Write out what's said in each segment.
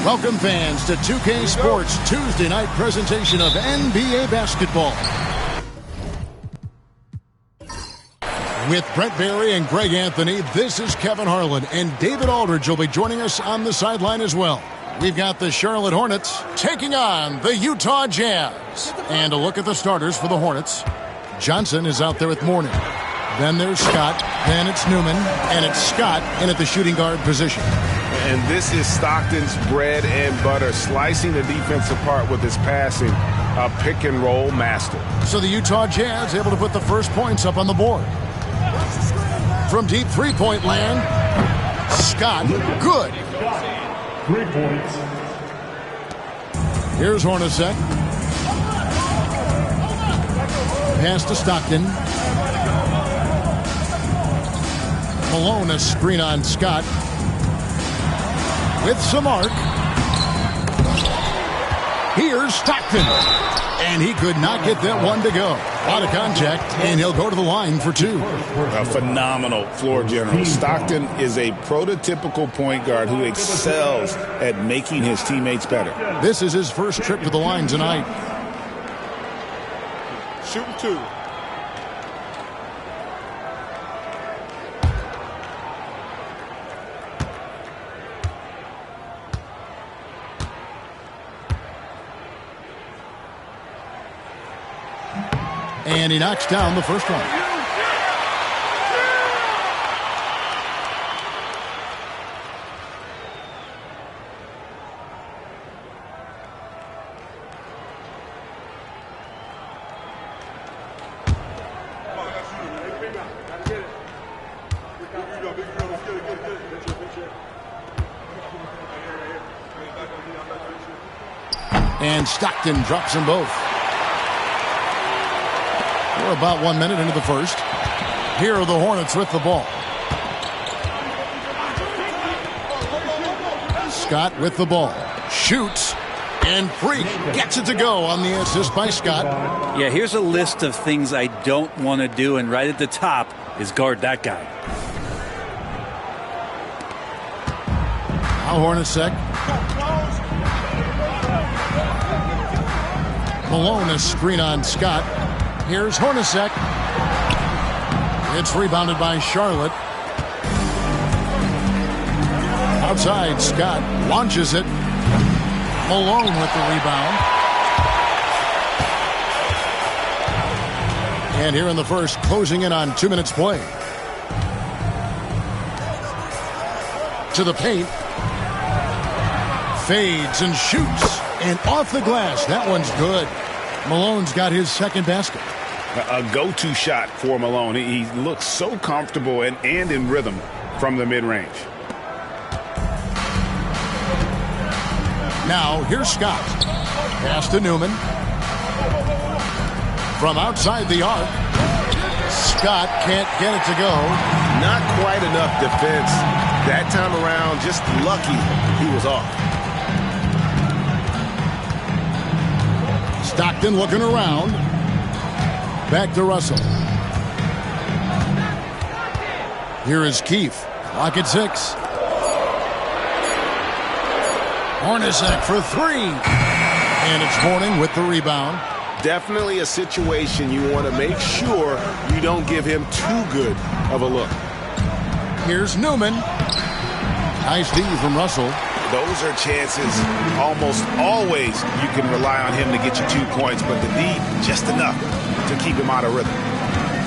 Welcome fans to 2K Sports Tuesday night presentation of NBA basketball. With Brett Barry and Greg Anthony, this is Kevin Harlan, and David Aldridge will be joining us on the sideline as well. We've got the Charlotte Hornets taking on the Utah Jazz. And a look at the starters for the Hornets. Johnson is out there with Mourning. Then there's Scott, then it's Newman, and it's Scott in at the shooting guard position. And this is Stockton's bread and butter, slicing the defense apart with his passing, a pick-and-roll master. So the Utah Jazz able to put the first points up on the board. From deep three-point land, Scott, good. 3 points. Here's Hornacek. Pass to Stockton. Malone, a screen on Scott. With some arc. Here's Stockton. And he could not get that one to go. A lot of contact, and he'll go to the line for two. A phenomenal floor general. Stockton is a prototypical point guard who excels at making his teammates better. This is his first trip to the line tonight. Shooting two. And he knocks down the first one. And Stockton drops them both. We're about 1 minute into the first. Here are the Hornets with the ball. Scott with the ball. Shoots. And Freak gets it to go on the assist by Scott. Yeah, here's a list of things I don't want to do, and right at the top is guard that guy. Now Hornacek. Malone, a screen on Scott. Here's Hornacek. It's rebounded by Charlotte. Outside, Scott launches it. Malone with the rebound. And here in the first, closing in on 2 minutes play. To the paint. Fades and shoots. And off the glass. That one's good. Malone's got his second basket. A go-to shot for Malone. He looks so comfortable and in rhythm from the mid-range. Now, here's Scott. Pass to Newman. From outside the arc. Scott can't get it to go. Not quite enough defense. That time around, just lucky he was off. Stockton looking around. Back to Russell. Here is Keefe. Clock at 6. Hornacek for three. And it's Mourning with the rebound. Definitely a situation you want to make sure you don't give him too good of a look. Here's Newman. Nice D from Russell. Those are chances almost always you can rely on him to get you 2 points, but the D, just enough to keep him out of rhythm.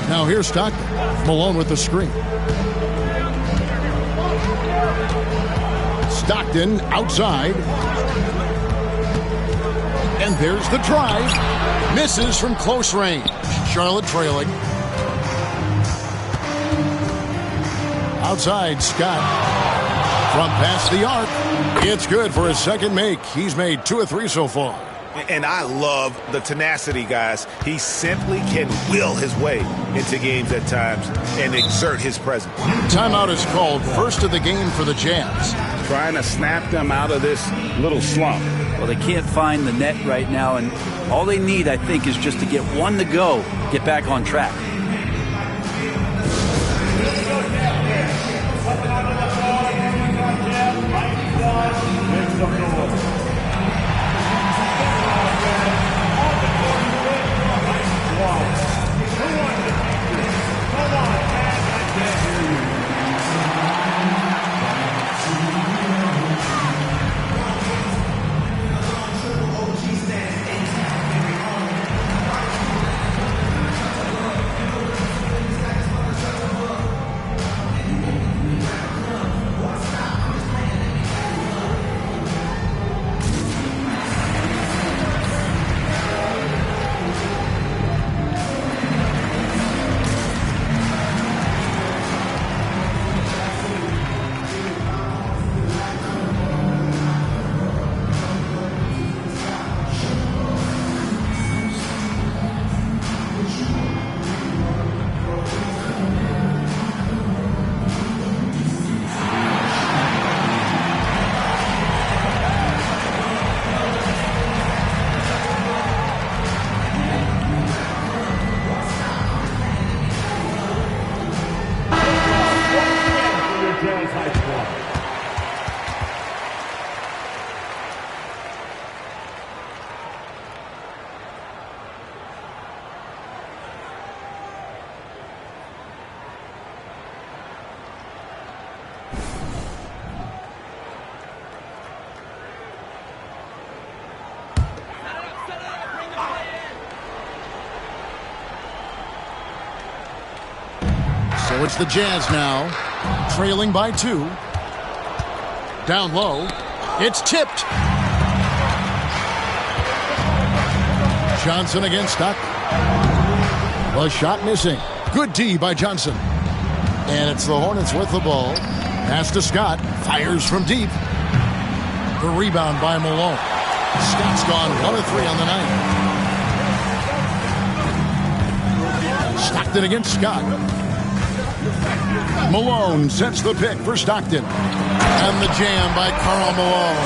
Now here's Stockton. Malone with the screen. Stockton outside. And there's the drive. Misses from close range. Charlotte trailing. Outside, Scott. From past the arc. It's good for his second make. He's made 2 of 3 so far. And I love the tenacity, guys. He simply can will his way into games at times and exert his presence. Timeout is called. First of the game for the Jazz. Trying to snap them out of this little slump. Well, they can't find the net right now, and all they need, I think, is just to get one to go, get back on track. So it's the Jazz now, trailing by 2. Down low. It's tipped. Johnson against Stockton. The shot missing. Good D by Johnson. And it's the Hornets with the ball. Pass to Scott. Fires from deep. The rebound by Malone. Scott's gone 1 of 3 on the night. Stockton against Scott. Malone sets the pick for Stockton. And the jam by Karl Malone.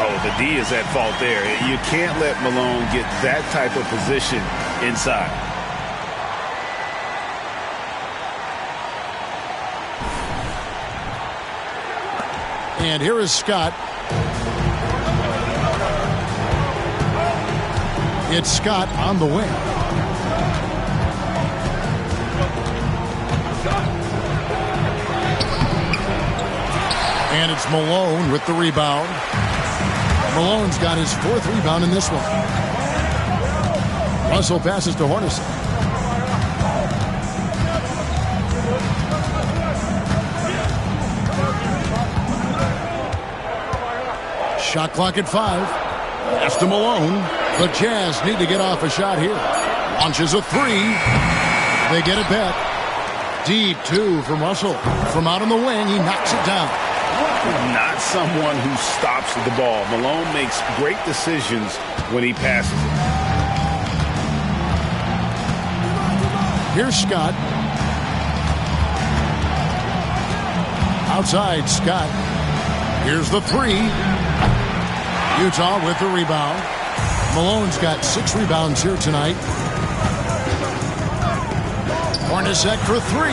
Oh, the D is at fault there. You can't let Malone get that type of position inside. And here is Scott. It's Scott on the wing. And it's Malone with the rebound. Malone's got his 4th rebound in this one. Russell passes to Hornets. Shot clock at 5. Pass to Malone. The Jazz need to get off a shot here. Launches a 3. They get it back. Deep 2 from Russell. From out on the wing, he knocks it down. Not someone who stops the ball. Malone makes great decisions when he passes it. Here's Scott. Outside, Scott. Here's the 3. Utah with the rebound. Malone's got 6 rebounds here tonight. Hornacek for 3.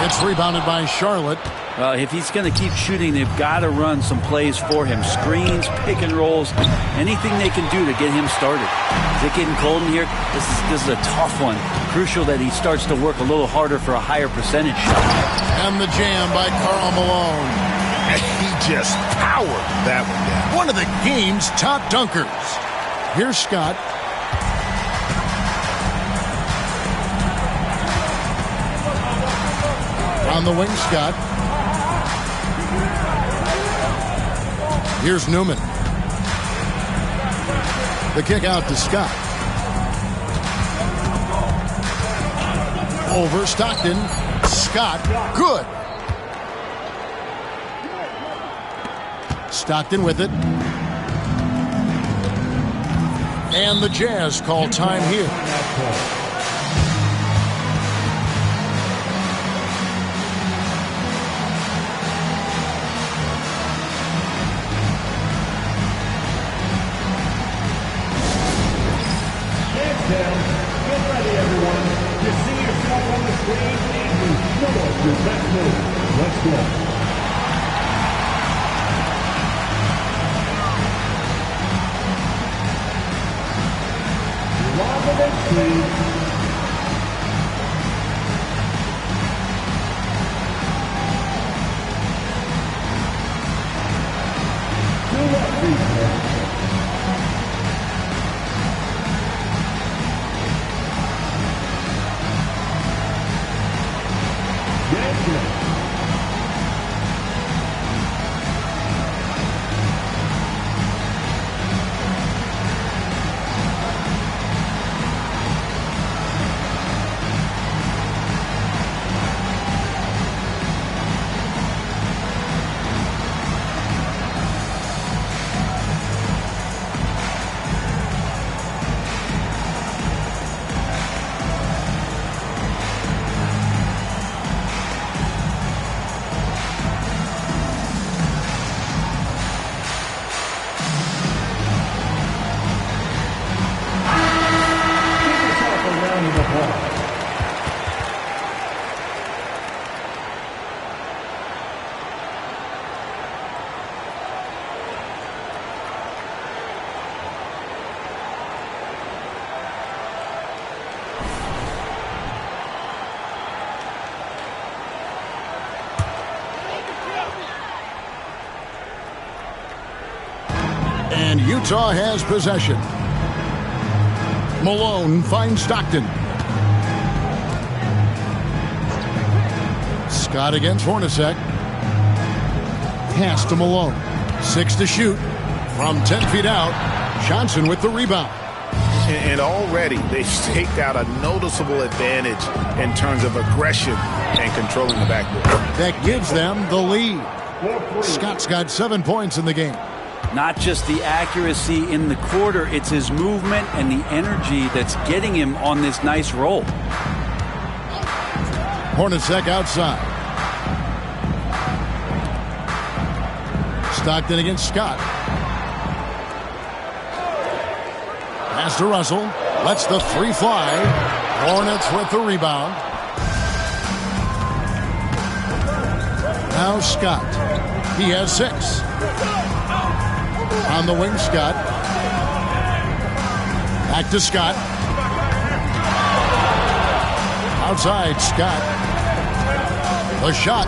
It's rebounded by Charlotte. Well, if he's going to keep shooting, they've got to run some plays for him. Screens, pick and rolls, anything they can do to get him started. Is it getting cold in here? This is a tough one. Crucial that he starts to work a little harder for a higher percentage shot. And the jam by Karl Malone. He just powered that one down. One of the game's top dunkers. Here's Scott. On the wing, Scott. Here's Newman. The kick out to Scott. Over Stockton. Scott, good. Stockton with it. And the Jazz call time here. Get ready, everyone. You see yourself on the screen and you show us your best move. Let's go. And Utah has possession. Malone finds Stockton. Scott against Hornacek. Pass to Malone. 6 to shoot. From 10 feet out, Johnson with the rebound. And already they've staked out a noticeable advantage in terms of aggression and controlling the backboard. That gives them the lead. Scott's got 7 points in the game. Not just the accuracy in the quarter, it's his movement and the energy that's getting him on this nice roll. Hornacek outside. Stockton against Scott. Pass to Russell. Lets the three fly. Hornets with the rebound. Now Scott. He has 6. On the wing, Scott. Back to Scott. Outside, Scott. The shot.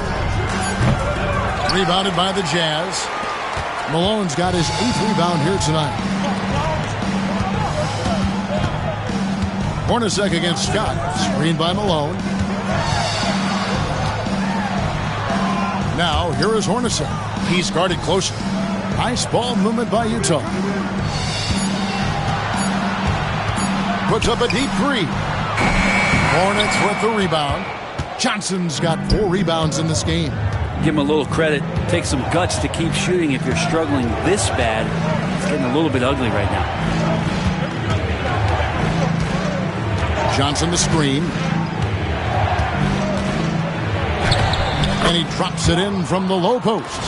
Rebounded by the Jazz. Malone's got his 8th rebound here tonight. Hornacek against Scott. Screened by Malone. Now, here is Hornacek. He's guarded closely. Nice ball movement by Utah. Puts up a deep 3. Hornets with the rebound. Johnson's got 4 rebounds in this game. Give him a little credit. Take some guts to keep shooting if you're struggling this bad. It's getting a little bit ugly right now. Johnson the screen. And he drops it in from the low post.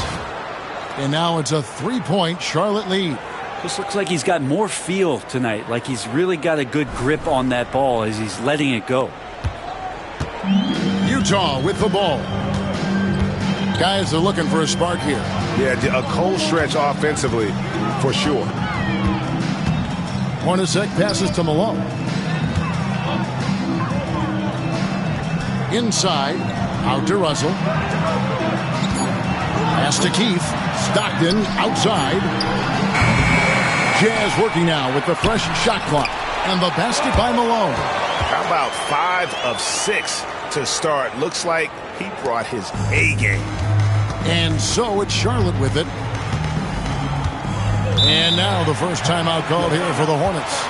And now it's a 3-point Charlotte lead. This looks like he's got more feel tonight. Like he's really got a good grip on that ball as he's letting it go. Utah with the ball. Guys are looking for a spark here. Yeah, a cold stretch offensively, for sure. Hornacek passes to Malone. Inside, out to Russell. Pass to Keith. Stockton outside. Jazz working now with the fresh shot clock. And the basket by Malone. How about 5 of 6 to start? Looks like he brought his A game. And so it's Charlotte with it. And now the first timeout called here for the Hornets.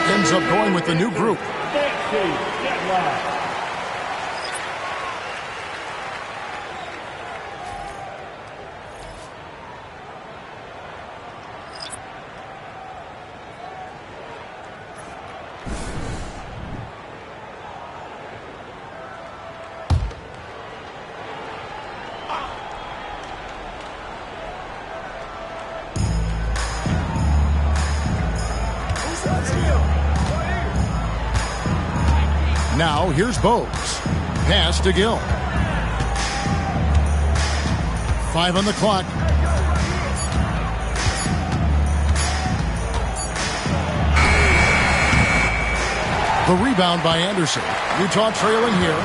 Ends up going with the new group. Now here's Bose. Pass to Gill. 5 on the clock. The rebound by Anderson. Utah trailing here.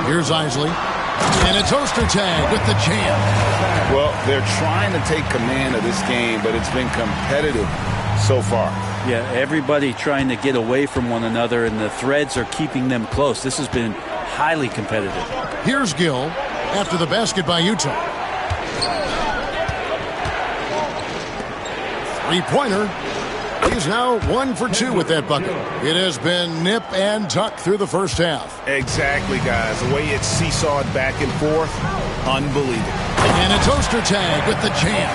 Here's Isley. And a toaster tag with the jam. Well, they're trying to take command of this game, but it's been competitive so far. Yeah, everybody trying to get away from one another, and the threads are keeping them close. This has been highly competitive. Here's Gill after the basket by Utah. Three-pointer. He's now 1 for 2 with that bucket. It has been nip and tuck through the first half. Exactly, guys. The way it's seesawed back and forth, unbelievable. And a toaster tag with the jam.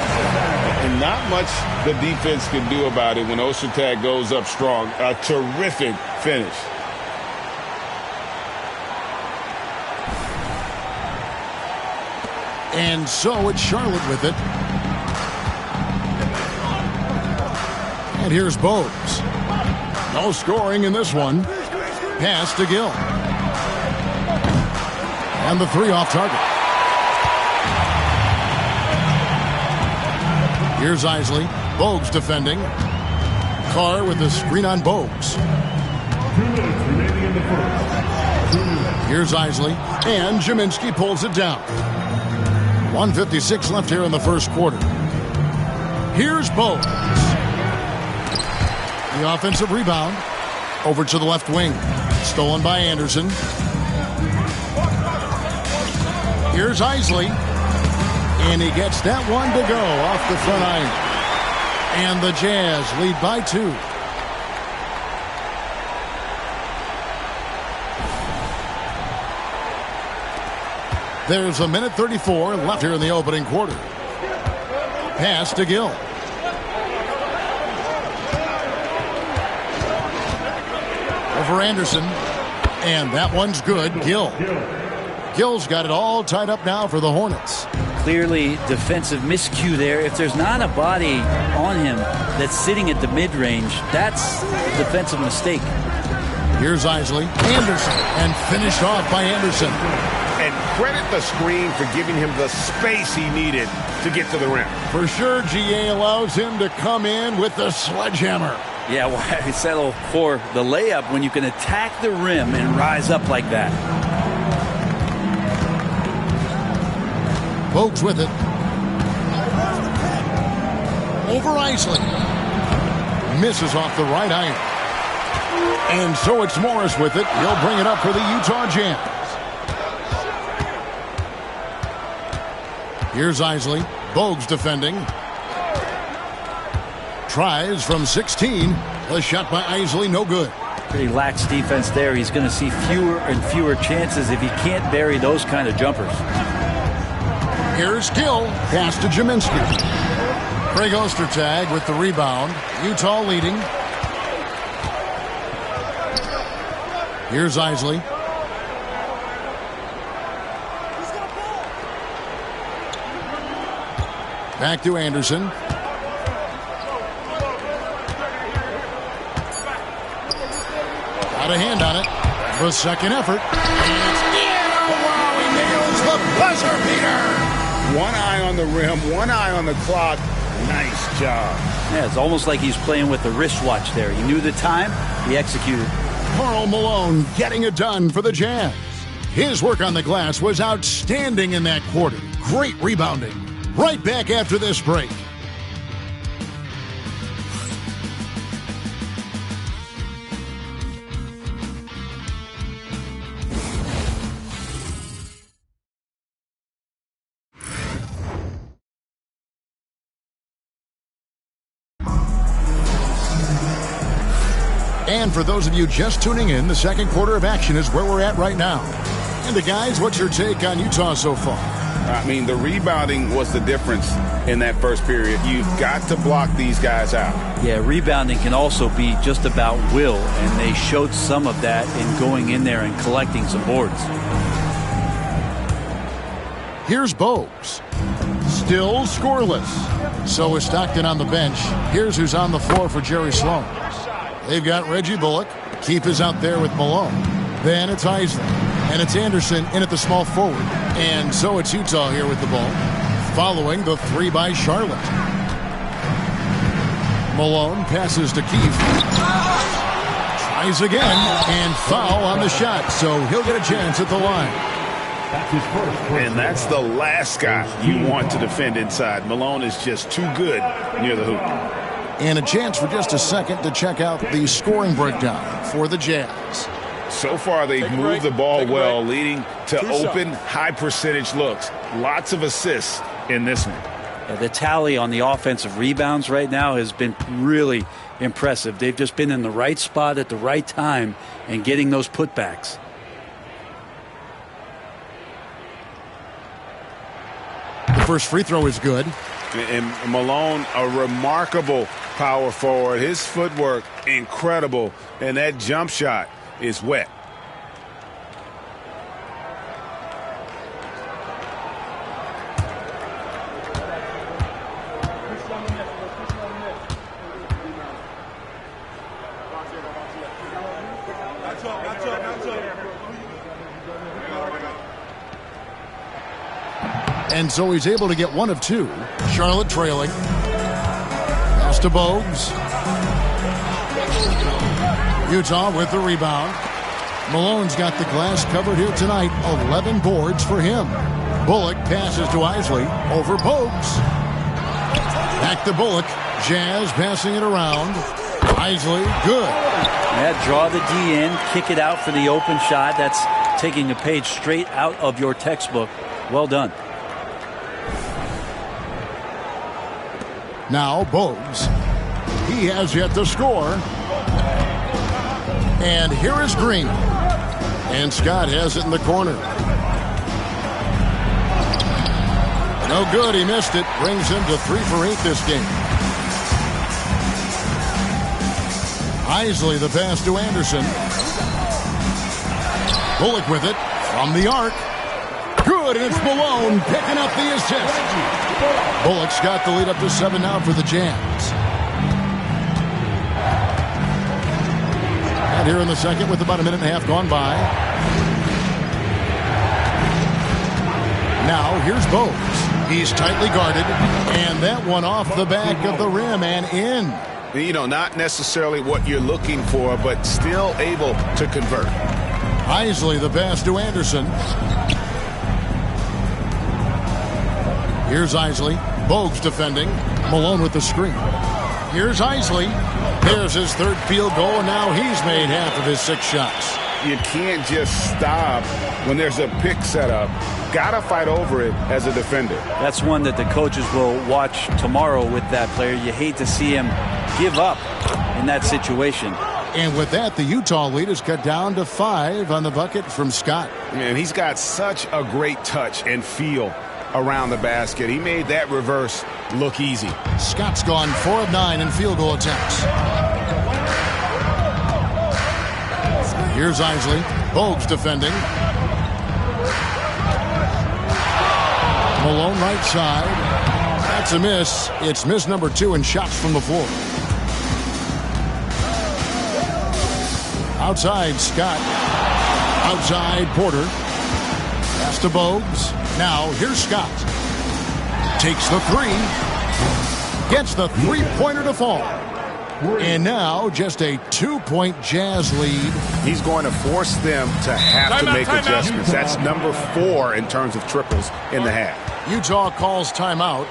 And not much the defense can do about it when Ostertag goes up strong. A terrific finish. And so it's Charlotte with it. And here's Bogues. No scoring in this one. Pass to Gill. And the three off target. Here's Isley. Bogues defending. Carr with the screen on Bogues. 2 minutes remaining in the first. Here's Isley. And Jaminski pulls it down. 1:56 left here in the first quarter. Here's Bogues. The offensive rebound. Over to the left wing. Stolen by Anderson. Here's Isley. And he gets that one to go off the front iron. And the Jazz lead by 2. There's 1:34 left here in the opening quarter. Pass to Gill. Over Anderson. And that one's good. Gill. Gill's got it all tied up now for the Hornets. Clearly defensive miscue there. If there's not a body on him that's sitting at the mid-range, that's a defensive mistake. Here's Isley. Anderson. And finished off by Anderson. And credit the screen for giving him the space he needed to get to the rim. For sure, GA allows him to come in with the sledgehammer. Yeah, why settle for the layup when you can attack the rim and rise up like that? Bogues with it. Over Isley. Misses off the right iron. And so it's Morris with it. He'll bring it up for the Utah Jazz. Here's Isley. Bogues defending. Tries from 16. A shot by Isley, no good. Pretty lax defense there. He's going to see fewer and fewer chances if he can't bury those kind of jumpers. Here's Gill. Pass to Jaminski. Craig Ostertag with the rebound. Utah leading. Here's Isley. Back to Anderson. Got a hand on it. The second effort. And it's in. Oh, wow. He nails the buzzer beater. One eye on the rim, one eye on the clock. Nice job. Yeah, it's almost like he's playing with the wristwatch there. He knew the time. He executed. Karl Malone getting it done for the Jazz. His work on the glass was outstanding in that quarter. Great rebounding. Right back after this break. And for those of you just tuning in, the second quarter of action is where we're at right now. And guys, what's your take on Utah so far? I mean, the rebounding was the difference in that first period. You've got to block these guys out. Yeah, rebounding can also be just about will, and they showed some of that in going in there and collecting some boards. Here's Bogues. Still scoreless. So is Stockton on the bench. Here's who's on the floor for Jerry Sloan. They've got Reggie Bullock. Keith is out there with Malone. Then it's Isley. And it's Anderson in at the small forward. And so it's Utah here with the ball. Following the three by Charlotte. Malone passes to Keith. Tries again. And foul on the shot. So he'll get a chance at the line. That's his first. And that's the last guy you want to defend inside. Malone is just too good near the hoop. And a chance for just a second to check out the scoring breakdown for the Jazz. So far, they've moved the ball well, leading to open, high-percentage looks. Lots of assists in this one. Yeah, the tally on the offensive rebounds right now has been really impressive. They've just been in the right spot at the right time and getting those putbacks. The first free throw is good. And Malone, a remarkable power forward. His footwork, incredible. And that jump shot is wet. And so he's able to get one of two. Charlotte trailing. Pass to Bogues. Utah with the rebound. Malone's got the glass covered here tonight. 11 boards for him. Bullock passes to Isley over Bogues. Back to Bullock. Jazz passing it around. Isley, good. Yeah, draw the D in, kick it out for the open shot. That's taking a page straight out of your textbook. Well done. Now Bogues. He has yet to score. And here is Green. And Scott has it in the corner. No good. He missed it. Brings him to 3 for 8 this game. Isley the pass to Anderson. Bullock with it from the arc. Good, and it's Malone picking up the assist. Bullock's got the lead up to 7 now for the Jazz. And here in the second with about a minute and a half gone by. Now here's Bogues. He's tightly guarded, and that one off the back of the rim and in. You know, not necessarily what you're looking for, but still able to convert. Isley the pass to Anderson. Here's Isley. Bogues defending. Malone with the screen. Here's Isley. There's his third field goal, and now he's made half of his 6 shots. You can't just stop when there's a pick set up. Gotta fight over it as a defender. That's one that the coaches will watch tomorrow with that player. You hate to see him give up in that situation. And with that, the Utah lead is cut down to 5 on the bucket from Scott. Man, he's got such a great touch and feel around the basket. He made that reverse look easy. Scott's gone 4 of 9 in field goal attempts. Here's Isley. Bogues defending. Malone right side. That's a miss. It's miss number 2 in shots from the floor. Outside, Scott. Outside, Porter. Pass to Bogues. Now, here's Scott. Takes the 3. Gets the three-pointer to fall. And now, just a 2-point Jazz lead. He's going to force them to have to make adjustments. That's number 4 in terms of triples in the half. Utah calls timeout.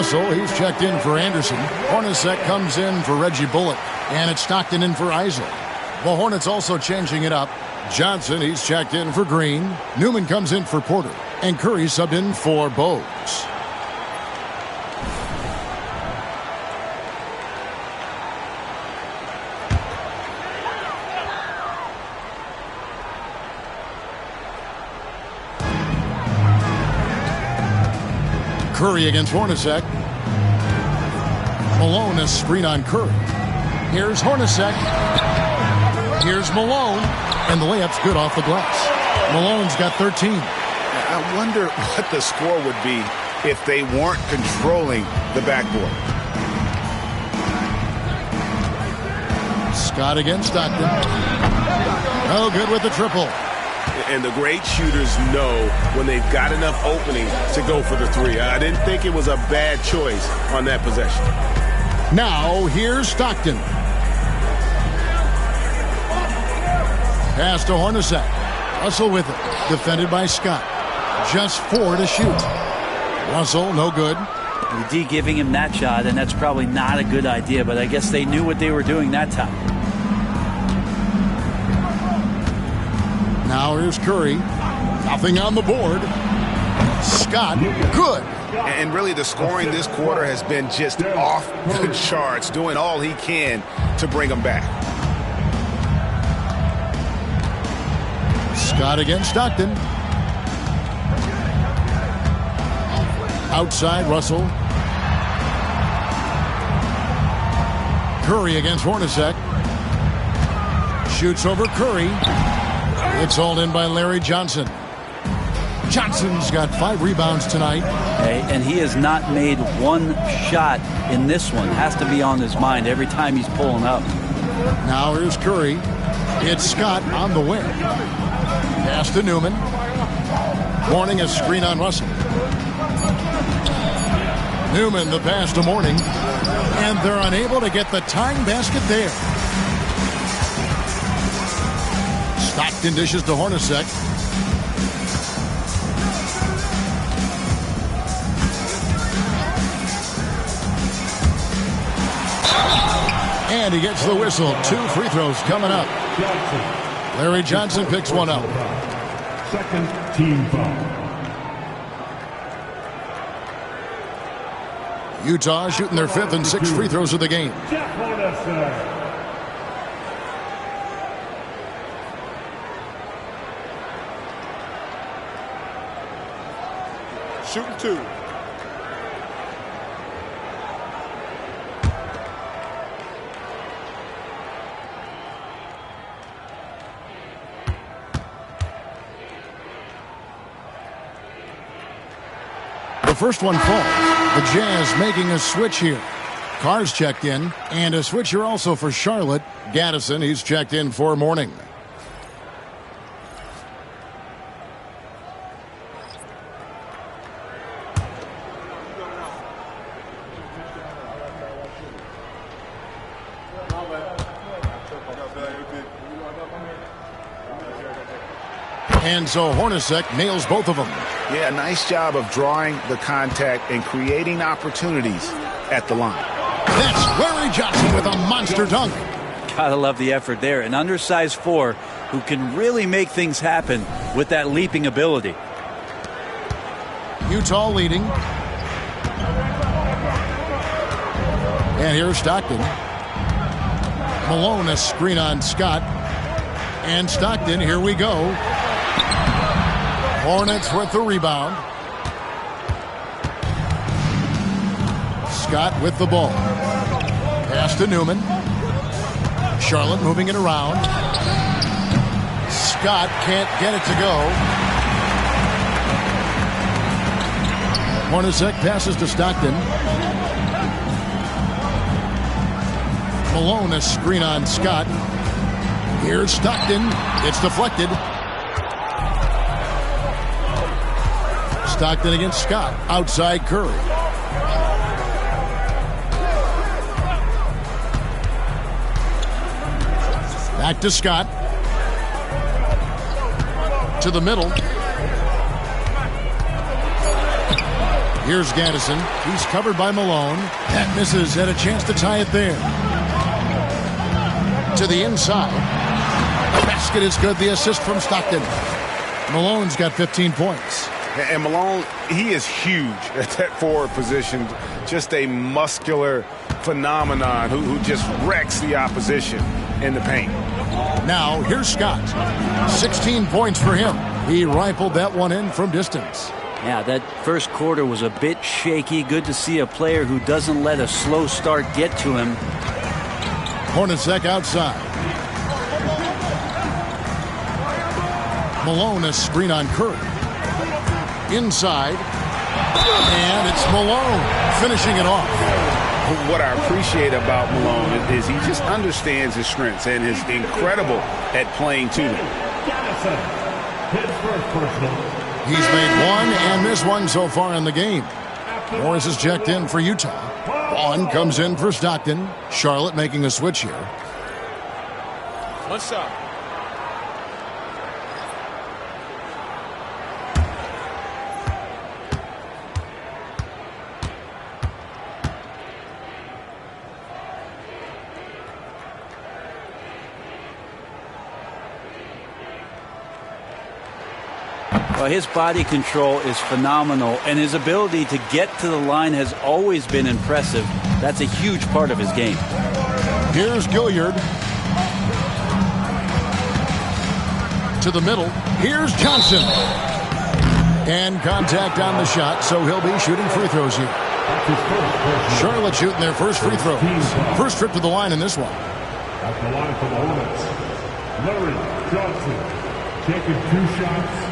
Russell, he's checked in for Anderson. Hornacek comes in for Reggie Bullock. And it's Stockton in for Eisel. The Hornets also changing it up. Johnson, he's checked in for Green. Newman comes in for Porter. And Curry subbed in for Bogues. Curry against Hornacek. Malone, a screen on Curry. Here's Hornacek. Here's Malone. And the layup's good off the glass. Malone's got 13. I wonder what the score would be if they weren't controlling the backboard. Scott against Stockton. Oh, good with the triple. And the great shooters know when they've got enough opening to go for the three. I didn't think it was a bad choice on that possession. Now, here's Stockton. Pass to Hornacek. Russell with it. Defended by Scott. Just 4 to shoot. Russell, no good. The D giving him that shot, and that's probably not a good idea, but I guess they knew what they were doing that time. Now here's Curry. Nothing on the board. Scott, good. And really the scoring this quarter has been just off the charts, doing all he can to bring them back. Scott against Stockton. Outside Russell. Curry against Hornacek. Shoots over Curry. It's hauled in by Larry Johnson. Johnson's got 5 rebounds tonight. Okay, and he has not made one shot in this one. Has to be on his mind every time he's pulling up. Now here's Curry. It's Scott on the wing. Pass to Newman. Morning a screen on Russell. Newman the pass to Morning. And they're unable to get the tying basket there. Stockton dishes to Hornacek. And he gets the whistle. 2 free throws coming up. Larry Johnson picks one up. Second team foul. Utah shooting their 5th and 6th free throws of the game. Shooting 2. The first one falls. The Jazz making a switch here. Carr's checked in, and a switch here also for Charlotte. Gaddison, he's checked in for Morning. And so Hornacek nails both of them. Yeah, nice job of drawing the contact and creating opportunities at the line. That's Larry Johnson with a monster dunk. Gotta love the effort there. An undersized 4 who can really make things happen with that leaping ability. Utah leading. And here's Stockton. Malone, a screen on Scott. And Stockton, here we go. Hornets with the rebound. Scott with the ball. Pass to Newman. Charlotte moving it around. Scott can't get it to go. Hornacek passes to Stockton. Malone, a screen on Scott. Here's Stockton. It's deflected. Stockton against Scott. Outside Curry. Back to Scott. To the middle. Here's Gaddison. He's covered by Malone. That misses. Had a chance to tie it there. To the inside. The basket is good. The assist from Stockton. Malone's got 15 points. And Malone, he is huge at that forward position. Just a muscular phenomenon who just wrecks the opposition in the paint. Now, here's Scott. 16 points for him. He rifled that one in from distance. Yeah, that first quarter was a bit shaky. Good to see a player who doesn't let a slow start get to him. Hornacek outside. Malone, a screen on Curry. Inside. And it's Malone finishing it off. What I appreciate about Malone is he just understands his strengths and is incredible at playing to them. His first personal. He's made one and missed one so far in the game. Morris is checked in for Utah. Vaughn comes in for Stockton. Charlotte making a switch here. What's up? Well, his body control is phenomenal, and his ability to get to the line has always been impressive. That's a huge part of his game. Here's Gilliard. To the middle. Here's Johnson. And contact on the shot, so he'll be shooting free throws here. Charlotte shooting their first free throws. First trip to the line in this one. At the line for the Hornets, Larry Johnson taking 2 shots.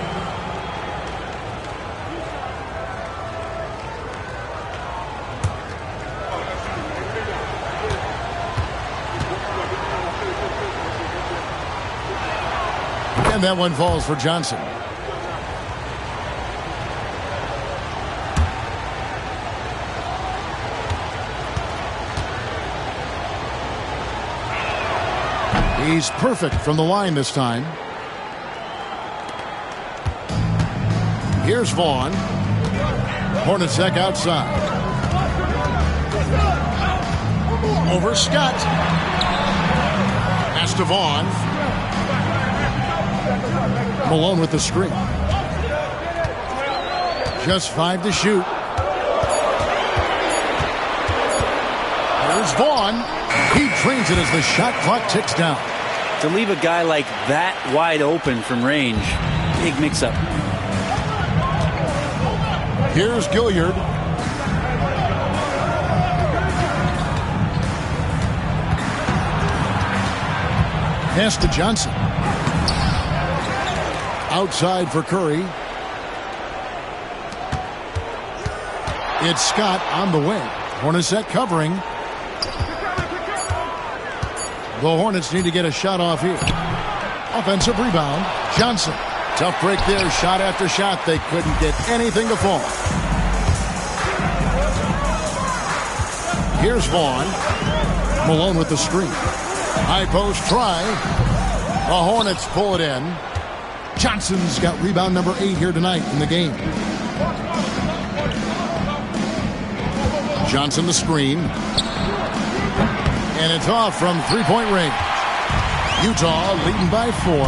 And that one falls for Johnson. He's perfect from the line this time. Here's Vaughn. Hornacek outside. Over Scott. Pass to Vaughn. Malone with the screen. Just 5 to shoot. There's Vaughn. He drains it as the shot clock ticks down. To leave a guy like that wide open from range, big mix-up. Here's Gilliard. Pass to Johnson. Outside for Curry. It's Scott on the wing. Hornacek covering. The Hornets need to get a shot off here. Offensive rebound. Johnson. Tough break there. Shot after shot. They couldn't get anything to fall. Here's Vaughn. Malone with the screen. High post try. The Hornets pull it in. Johnson's got rebound number 8 here tonight in the game. Johnson the screen. And it's off from three-point range. Utah leading by 4.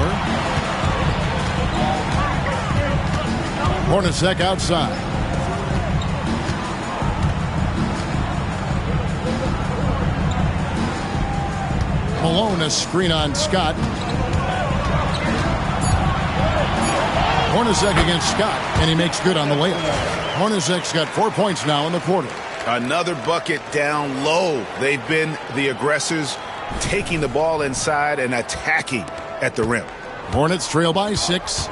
Hornacek outside. Malone, a screen on Scott. Hornacek against Scott, and he makes good on the layup. Hornacek's got 4 points now in the quarter. Another bucket down low. They've been the aggressors, taking the ball inside and attacking at the rim. Hornets trail by 6.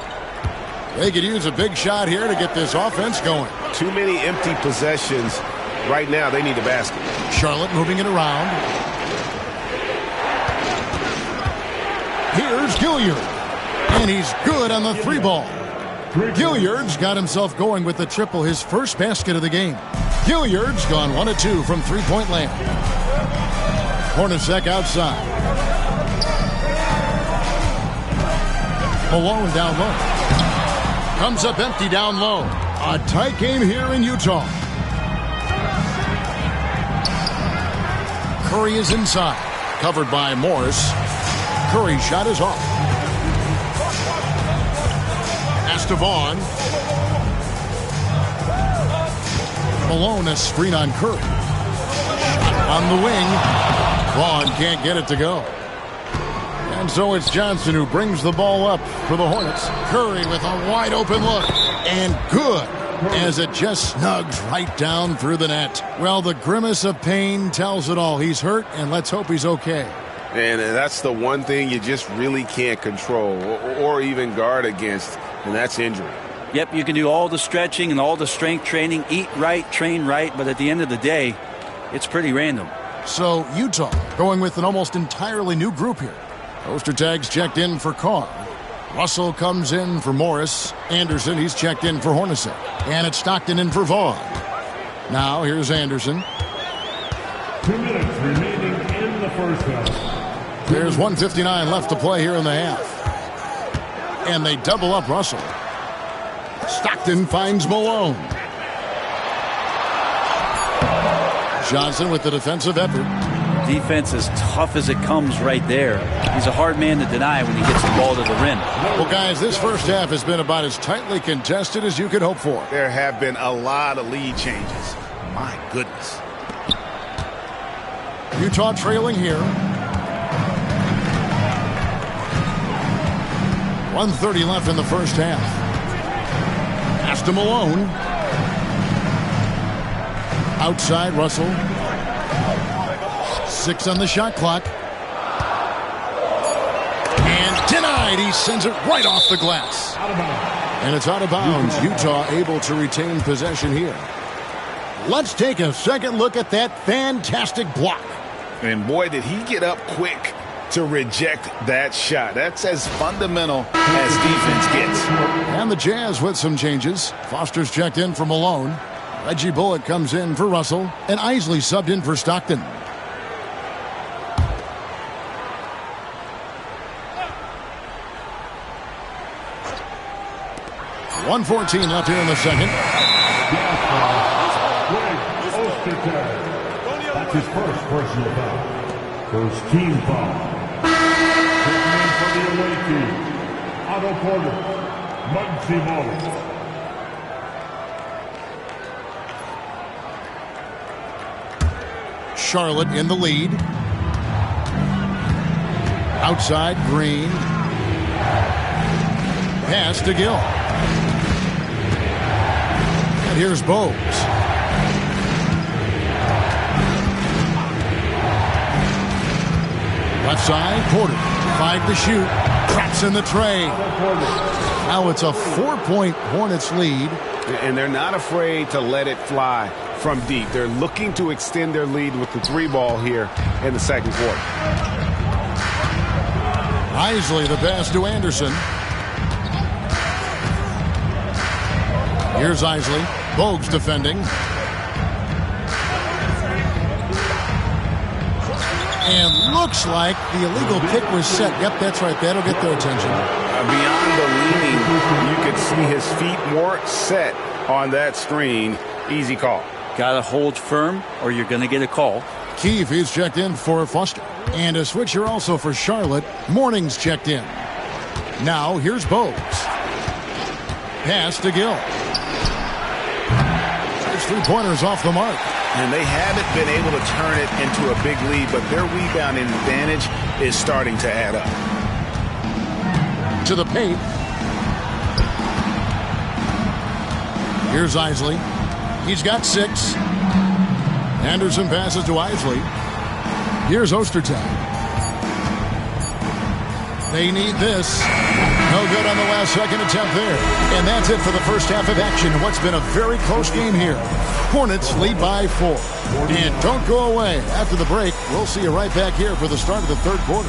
They could use a big shot here to get this offense going. Too many empty possessions. Right now, they need a basket. Charlotte moving it around. Here's Gilliard. And he's good on the 3-ball. Gilliard's got himself going with the triple, his first basket of the game. Gilliard's gone 1 of 2 from three-point land. Hornacek outside. Malone down low. Comes up empty down low. A tight game here in Utah. Curry is inside. Covered by Morris. Curry's shot is off. Pass to Vaughn. Malone a screen on Curry. Shot on the wing. Vaughn can't get it to go. And so it's Johnson who brings the ball up for the Hornets. Curry with a wide open look. And good, as it just snugs right down through the net. Well, the grimace of pain tells it all. He's hurt, and let's hope he's okay. And that's the one thing you just really can't control or even guard against, and that's injury. Yep, you can do all the stretching and all the strength training, eat right, train right, but at the end of the day, it's pretty random. So Utah going with an almost entirely new group here. Ostertag's checked in for Carr. Russell comes in for Morris. Anderson, he's checked in for Hornacek. And it's Stockton in for Vaughn. Now here's Anderson. 2 minutes remaining in the first half. There's 1:59 left to play here in the half. And they double up Russell. Stockton finds Malone. Johnson with the defensive effort. Defense as tough as it comes right there. He's a hard man to deny when he gets the ball to the rim. Well, guys, this first half has been about as tightly contested as you could hope for. There have been a lot of lead changes. My goodness. Utah trailing here. 1:30 left in the first half. Pass to Malone. Outside Russell. 6 on the shot clock. And denied. He sends it right off the glass. And it's out of bounds. Utah able to retain possession here. Let's take a second look at that fantastic block. And boy, did he get up quick to reject that shot. That's as fundamental as defense gets. And the Jazz with some changes. Foster's checked in for Malone. Reggie Bullock comes in for Russell. And Isley subbed in for Stockton. 1:14 left here in the second. That's his first personal foul. First team foul. Checking in for the away team, Otto Porter, Muggsy Bogues. Charlotte in the lead. Outside Green. Pass to Gill. And here's Bogues. Left side, Porter. 5 to shoot. Traps in the tray. Now it's a 4-point Hornets lead. And they're not afraid to let it fly from deep. They're looking to extend their lead with the 3-ball here in the second quarter. Isley the pass to Anderson. Here's Isley. Bogues defending. And looks like the illegal kick was set. Yep, that's right. That'll get their attention. Beyond the leaning, you could see his feet more set on that screen. Easy call. Got to hold firm or you're going to get a call. Keefe is checked in for Foster. And a switcher also for Charlotte. Morning's checked in. Now here's Bogues. Pass to Gill. There's 3-pointers off the mark. And they haven't been able to turn it into a big lead, but their rebounding advantage is starting to add up. To the paint. Here's Isley. He's got 6. Anderson passes to Isley. Here's Ostertag. They need this. No good on the last second attempt there. And that's it for the first half of action. What's been a very close game here. Hornets lead by 4. And don't go away. After the break, we'll see you right back here for the start of the third quarter.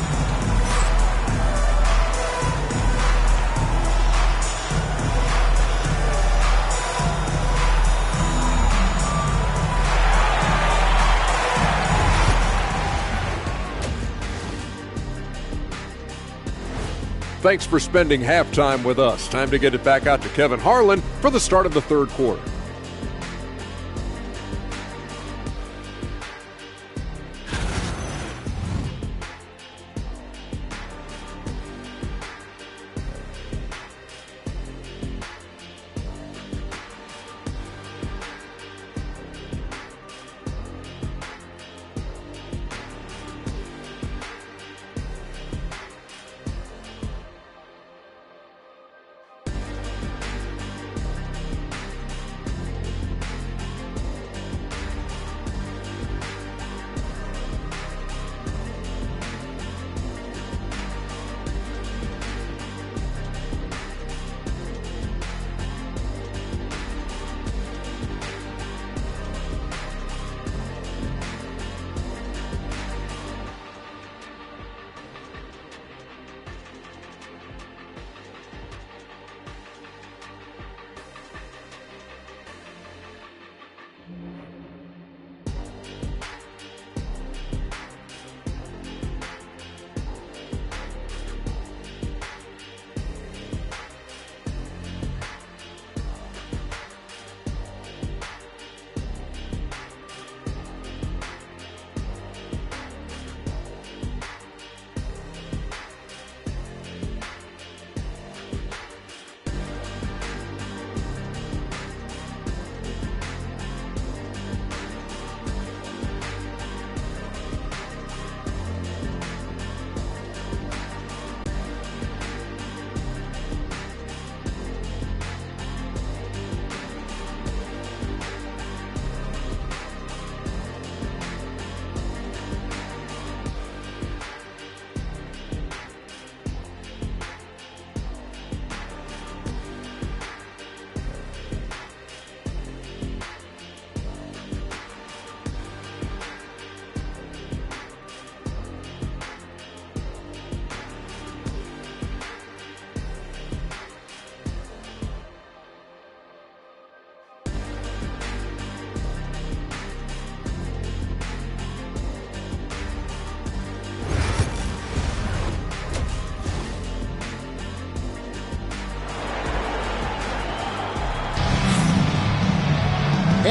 Thanks for spending halftime with us. Time to get it back out to Kevin Harlan for the start of the third quarter.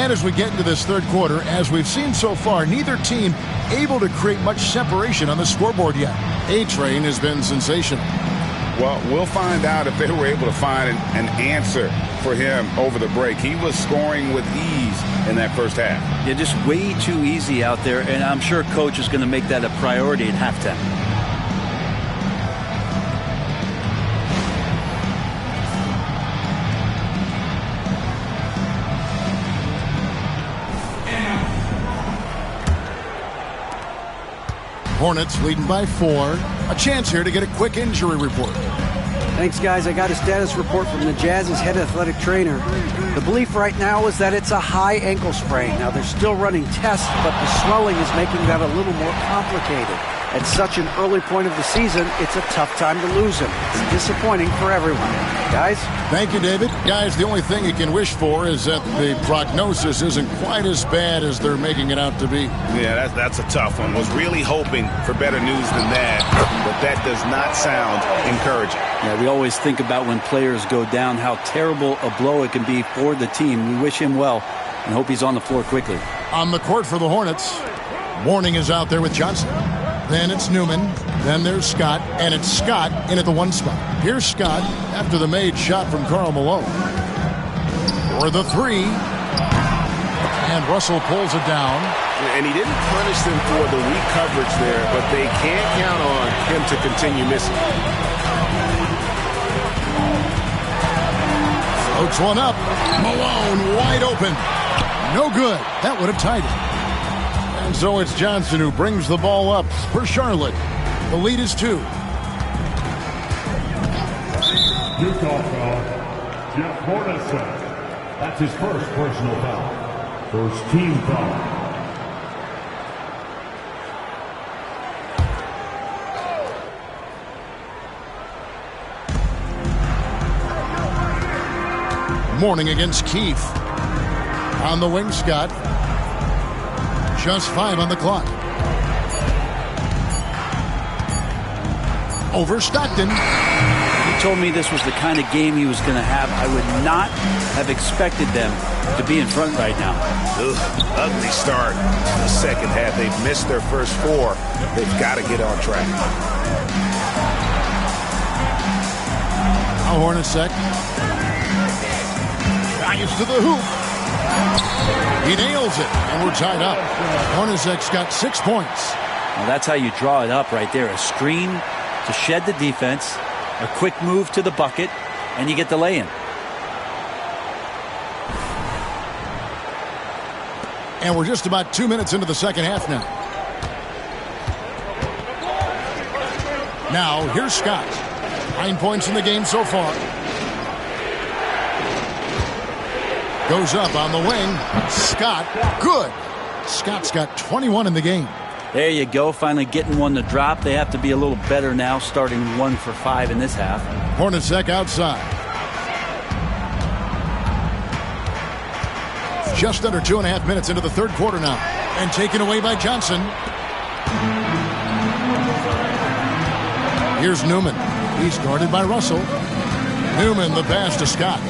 And as we get into this third quarter, as we've seen so far, neither team able to create much separation on the scoreboard yet. A-Train has been sensational. Well, we'll find out if they were able to find an answer for him over the break. He was scoring with ease in that first half. Yeah, just way too easy out there, and I'm sure Coach is going to make that a priority at halftime. Hornets leading by 4. A chance here to get a quick injury report. Thanks, guys. I got a status report from the Jazz's head athletic trainer. The belief right now is that it's a high ankle sprain. Now, they're still running tests, but the swelling is making that a little more complicated. At such an early point of the season, it's a tough time to lose him. It's disappointing for everyone. Guys? Thank you, David. Guys, the only thing you can wish for is that the prognosis isn't quite as bad as they're making it out to be. Yeah, that's a tough one. Was really hoping for better news than that, but that does not sound encouraging. Yeah, we always think about when players go down, how terrible a blow it can be for the team. We wish him well and hope he's on the floor quickly. On the court for the Hornets, Mourning is out there with Johnson. Then it's Newman. Then there's Scott. And it's Scott in at the 1 spot. Here's Scott after the made shot from Karl Malone. For the 3. And Russell pulls it down. And he didn't punish them for the weak coverage there, but they can't count on him to continue missing. Floats one up. Malone wide open. No good. That would have tied it. And so it's Johnson who brings the ball up for Charlotte. The lead is 2. Utah foul. Jeff Hornacek. That's his first personal foul. First team foul. Mourning against Keith. On the wing, Scott. Just 5 on the clock. Over Stockton. He told me this was the kind of game he was going to have. I would not have expected them to be in front right now. Ugly start to the second half. They've missed their first 4. They've got to get on track. Now Hornacek. Drives to the hoop. He nails it, and we're tied up. Hornacek's got 6 points. Well, that's how you draw it up right there. A screen to shed the defense, a quick move to the bucket, and you get the lay-in. And we're just about 2 minutes into the second half now. Now, here's Scott. 9 points in the game so far. Goes up on the wing. Scott, good. Scott's got 21 in the game. There you go, finally getting one to drop. They have to be a little better now, starting 1 for 5 in this half. Hornacek outside. Just under 2.5 minutes into the third quarter now. And taken away by Johnson. Here's Newman. He's guarded by Russell. Newman, the pass to Scott.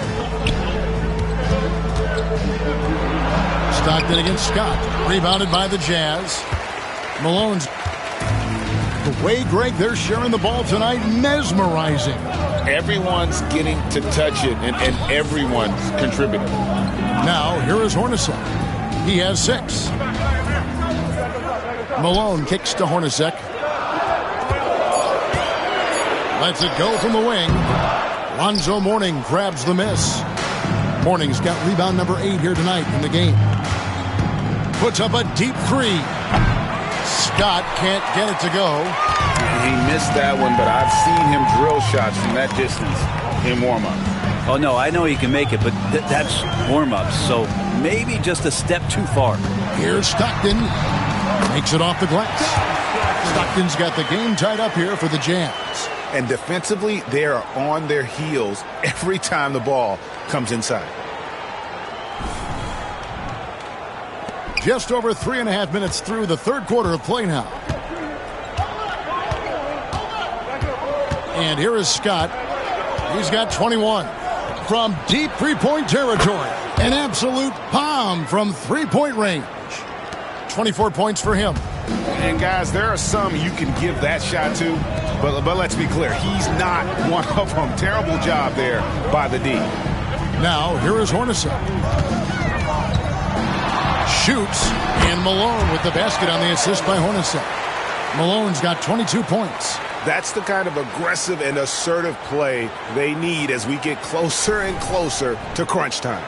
Stockton against Scott. Rebounded by the Jazz. Malone's. The way, Greg, they're sharing the ball tonight, mesmerizing. Everyone's getting to touch it, and everyone's contributing. Now, here is Hornacek. He has 6. Malone kicks to Hornacek. Lets it go from the wing. Lonzo Mourning grabs the miss. Mourning's got rebound number 8 here tonight in the game. Puts up a deep 3. Scott can't get it to go. He missed that one, but I've seen him drill shots from that distance in warm-up. Oh, no, I know he can make it, but that's warm-ups, so maybe just a step too far. Here's Stockton. Makes it off the glass. Stockton's got the game tied up here for the Jazz. And defensively, they are on their heels every time the ball comes inside. Just over 3.5 minutes through the third quarter of play now. And here is Scott. He's got 21 from deep three-point territory. An absolute bomb from three-point range. 24 points for him. And guys, there are some you can give that shot to, but let's be clear, he's not one of them. Terrible job there by the D. Now, here is Hornacek. Shoots, and Malone with the basket on the assist by Hornacek. Malone's got 22 points. That's the kind of aggressive and assertive play they need as we get closer and closer to crunch time.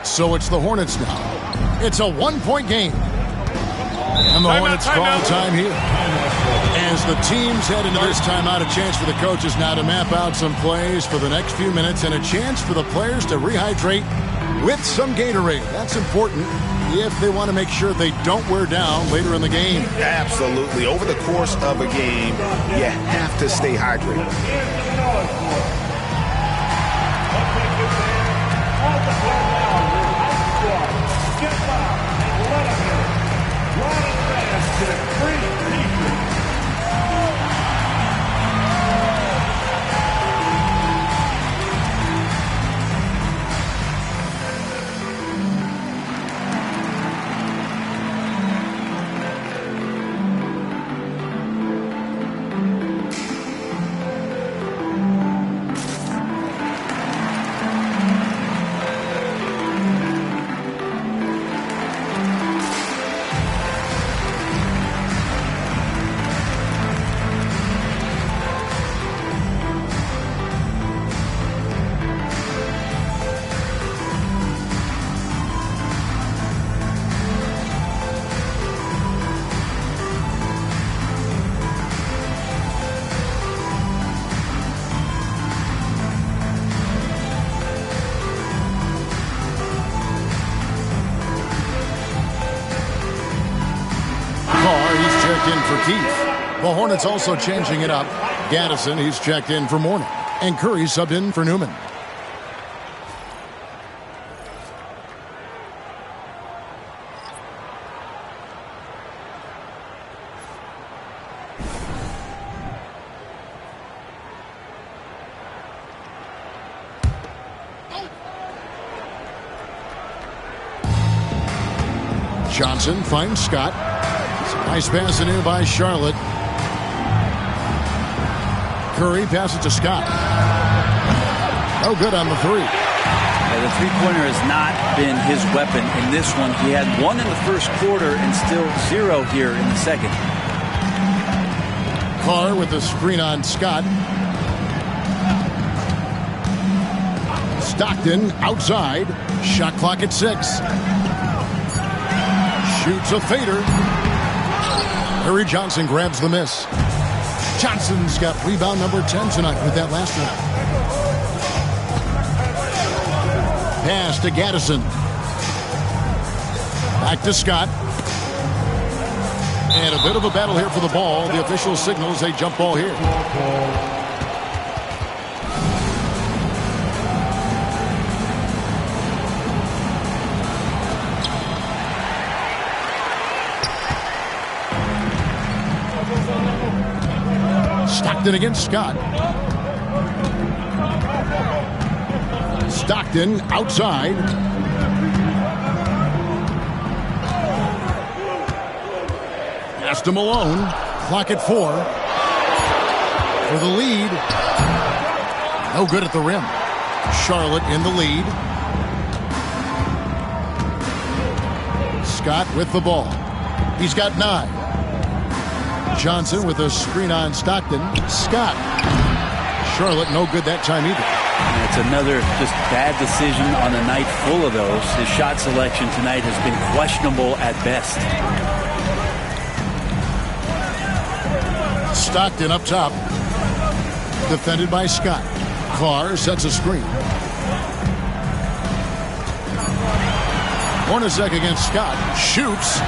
So it's the Hornets now. It's a one-point game. And the Hornets call time here. As the teams head into this timeout, a chance for the coaches now to map out some plays for the next few minutes and a chance for the players to rehydrate with some Gatorade. That's important if they want to make sure they don't wear down later in the game. Absolutely. Over the course of a game, you have to stay hydrated. In for Keith. The Hornets also changing it up. Gaddison, he's checked in for Mourning. And Curry subbed in for Newman. Johnson finds Scott. Nice pass in here by Charlotte. Curry passes to Scott. No good on the three. Yeah, the three-pointer has not been his weapon in this one. He had one in the first quarter and still zero here in the second. Carr with the screen on Scott. Stockton outside. Shot clock at 6. Shoots a fader. Harry Johnson grabs the miss. Johnson's got rebound number 10 tonight with that last one. Pass to Gaddison. Back to Scott. And a bit of a battle here for the ball. The official signals a jump ball here. Stockton against Scott. Stockton outside. Pass to Malone. Clock at 4. For the lead. No good at the rim. Charlotte in the lead. Scott with the ball. He's got 9. Johnson with a screen on Stockton. Scott. Charlotte no good that time either. It's another just bad decision on a night full of those. His shot selection tonight has been questionable at best. Stockton up top. Defended by Scott. Carr sets a screen. Hornacek against Scott. Shoots.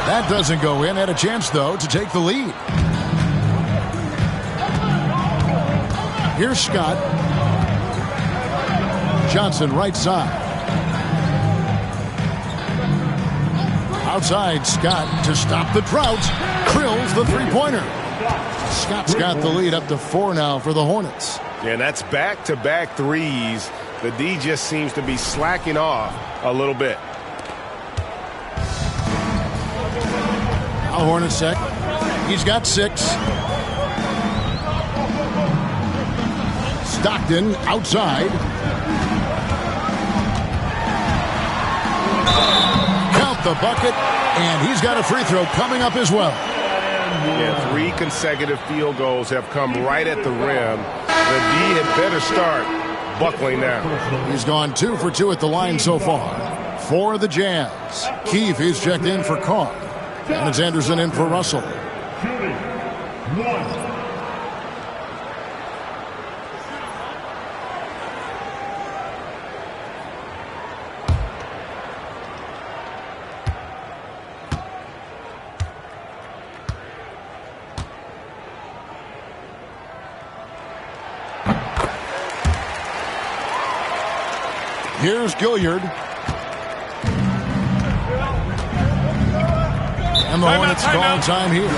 That doesn't go in. Had a chance, though, to take the lead. Here's Scott. Johnson right side. Outside, Scott to stop the drought. Drills the three-pointer. Scott's got the lead up to 4 now for the Hornets. Yeah, that's back-to-back threes The D just seems to be slacking off a little bit. Now Hornacek. He's got 6. Stockton outside. Count the bucket, and he's got a free throw coming up as well. Yeah, 3 consecutive field goals have come right at the rim. The D had better start buckling down. He's gone 2 for 2 at the line so far. For the Jazz, Keefe is checked in for Carr. And it's Anderson in for Russell. Shooting 1. Here's Gilliard. And the Hornets call time here.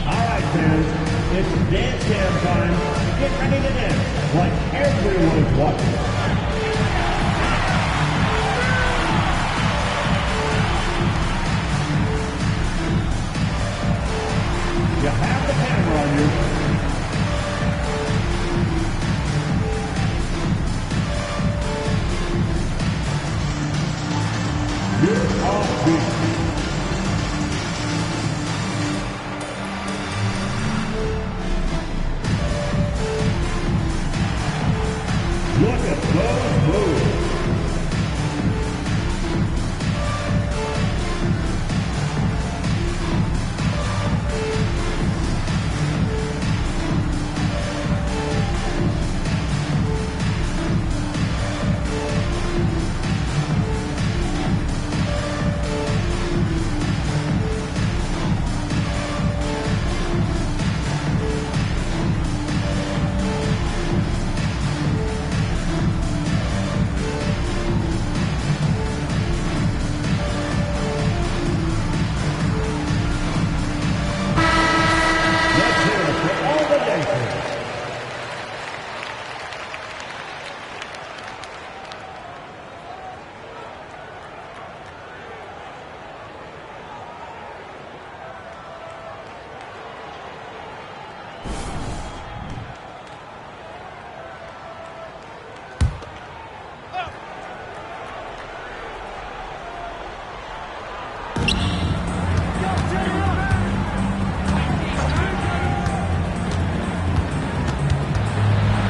All right, fans, it's dance jam time. Get ready to dance like everyone's watching. You have the camera on you. You're off beat. Look at those moves.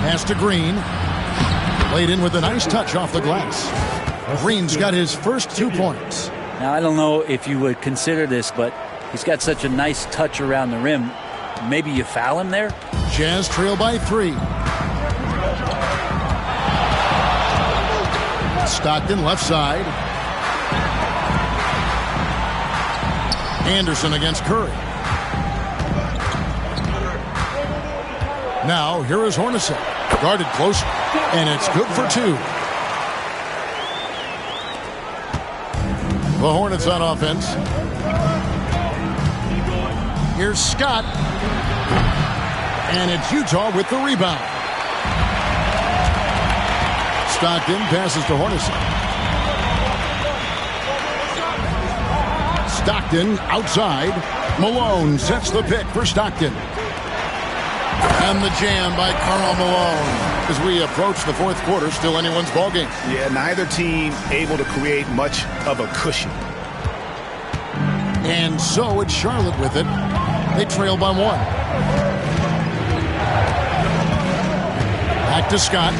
Pass to Green. Laid in with a nice touch off the glass. Green's got his first 2 points. Now, I don't know if you would consider this, but he's got such a nice touch around the rim. Maybe you foul him there? Jazz trail by 3. Stockton left side. Anderson against Curry. Now, here is Hornacek. Guarded close, and it's good for 2. The Hornets on offense. Here's Scott. And it's Utah with the rebound. Stockton passes to Hornacek. Stockton outside. Malone sets the pick for Stockton. And the jam by Karl Malone. As we approach the 4th quarter, still anyone's ballgame. Yeah, neither team able to create much of a cushion. And so it's Charlotte with it. They trail by 1. Back to Scott.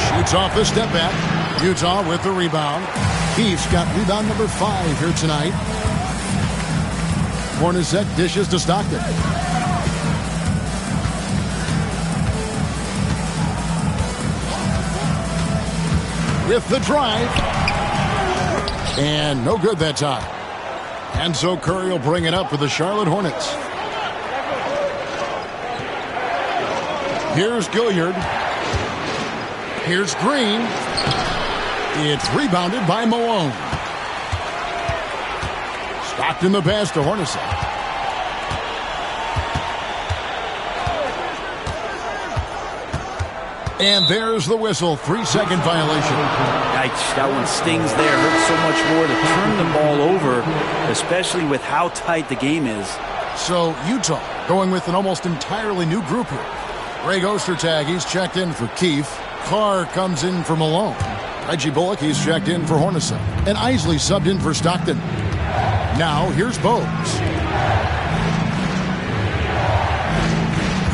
Shoots off the step back. Utah with the rebound. Keefe's got rebound number 5 here tonight. Hornacek dishes to Stockton. With the drive. And no good that time. And so Curry will bring it up for the Charlotte Hornets. Here's Gilliard. Here's Green. It's rebounded by Malone. Stockton the pass to Hornets. And there's the whistle. 3-second violation. Yikes, that one stings there. Hurts so much more to turn the ball over, especially with how tight the game is. So Utah going with an almost entirely new group here. Greg Ostertag, he's checked in for Keefe. Carr comes in for Malone. Reggie Bullock, he's checked in for Hornets. And Isley subbed in for Stockton. Now here's Bogues.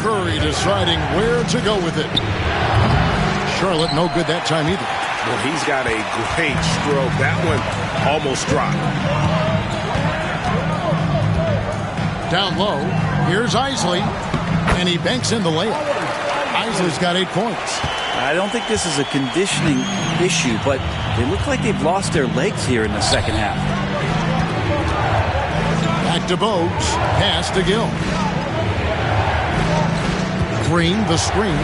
Curry deciding where to go with it. Charlotte no good that time either. Well, he's got a great stroke. That one almost dropped. Down low, here's Isley, and he banks in the layup. Isley's got 8 points. I don't think this is a conditioning issue, but they look like they've lost their legs here in the second half. Back to Bogues, pass to Gill. Green, the screen.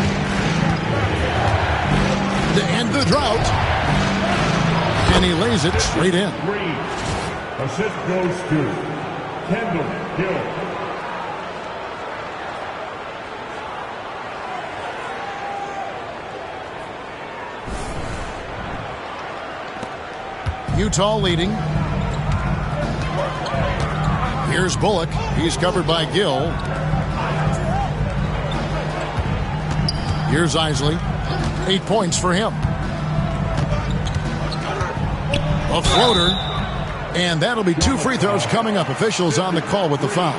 To end the drought. And he lays it straight in. Green. Assist goes to Kendall Gill. Utah leading. Here's Bullock. He's covered by Gill. Here's Isley. 8 points for him. A floater. And that'll be 2 free throws coming up. Officials on the call with the foul.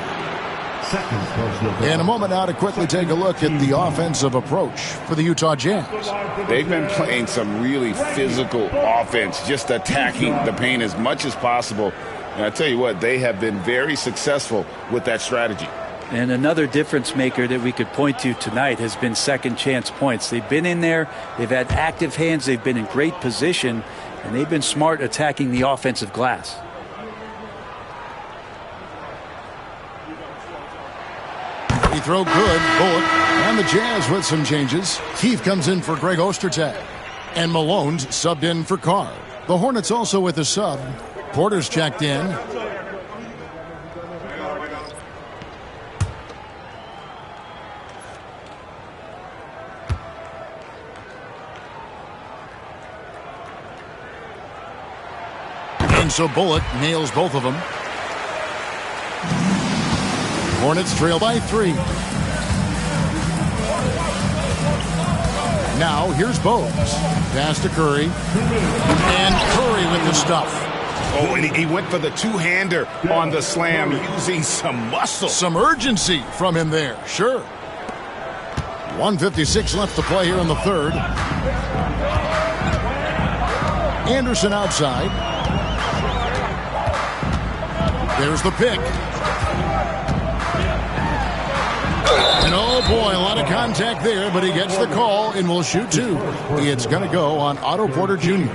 In a moment now to quickly take a look at the offensive approach for the Utah Jazz. They've been playing some really physical offense, just attacking the paint as much as possible. And I tell you what, they have been very successful with that strategy. And another difference maker that we could point to tonight has been second chance points. They've been in there, they've had active hands, they've been in great position, and they've been smart attacking the offensive glass. He throw good, Bullock, and the Jazz with some changes. Keefe comes in for Greg Ostertag, and Malone's subbed in for Carr. The Hornets also with a sub. Porter's checked in. And so Bullock nails both of them. Hornets trail by 3. Now here's Bogues. Pass to Curry. And Curry with the stuff. Oh, and he went for the two-hander on the slam using some muscle. Some urgency from him there, sure. 1:56 left to play here in the third. Anderson outside. There's the pick. And oh boy, a lot of contact there, but he gets the call and will shoot 2. It's going to go on Otto Porter Jr.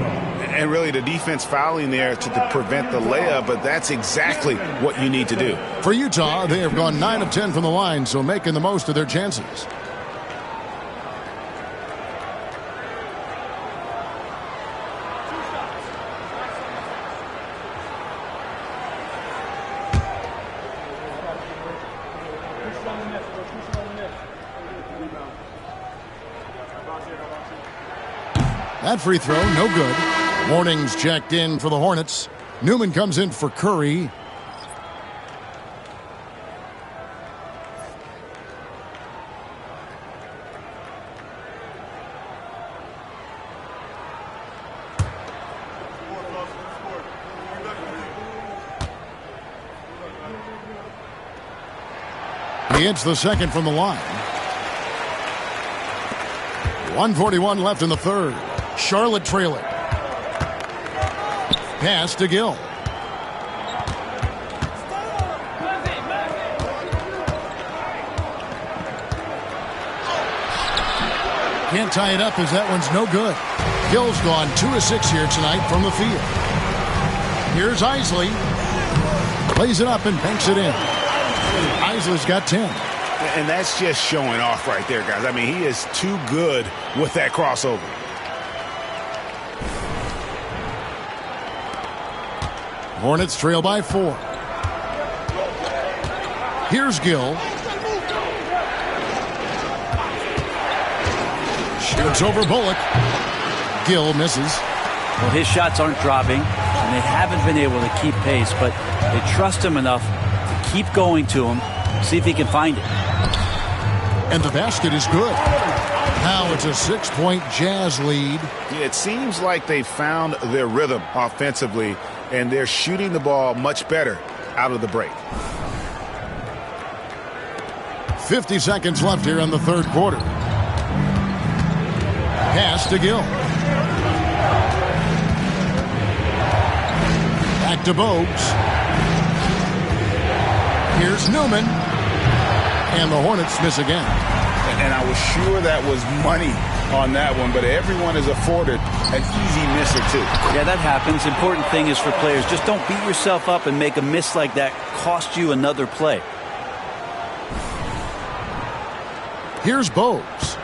And really the defense fouling there to prevent the layup, but that's exactly what you need to do. For Utah, they have gone 9 of 10 from the line, so making the most of their chances. That free throw, no good. Warnings checked in for the Hornets. Newman comes in for Curry. He hits the second from the line. 1:41 left in the third. Charlotte trailing. Pass to Gill. Can't tie it up as that one's no good. Gill's gone 2 of 6 here tonight from the field. Here's Isley. Plays it up and banks it in. Isley's got 10. And that's just showing off right there, guys. I mean, he is too good with that crossover. Hornets trail by 4. Here's Gill. Shoots over Bullock. Gill misses. Well, his shots aren't dropping, and they haven't been able to keep pace, but they trust him enough to keep going to him, see if he can find it. And the basket is good. Now it's a 6-point Jazz lead. It seems like they found their rhythm offensively, and they're shooting the ball much better out of the break. 50 seconds left here in the third quarter. Pass to Gill. Back to Bogues. Here's Newman. And the Hornets miss again. And I was sure that was money on that one, but everyone is afforded an easy miss or two. Yeah, that happens. Important thing is for players, just don't beat yourself up and make a miss like that cost you another play. Here's Bogues.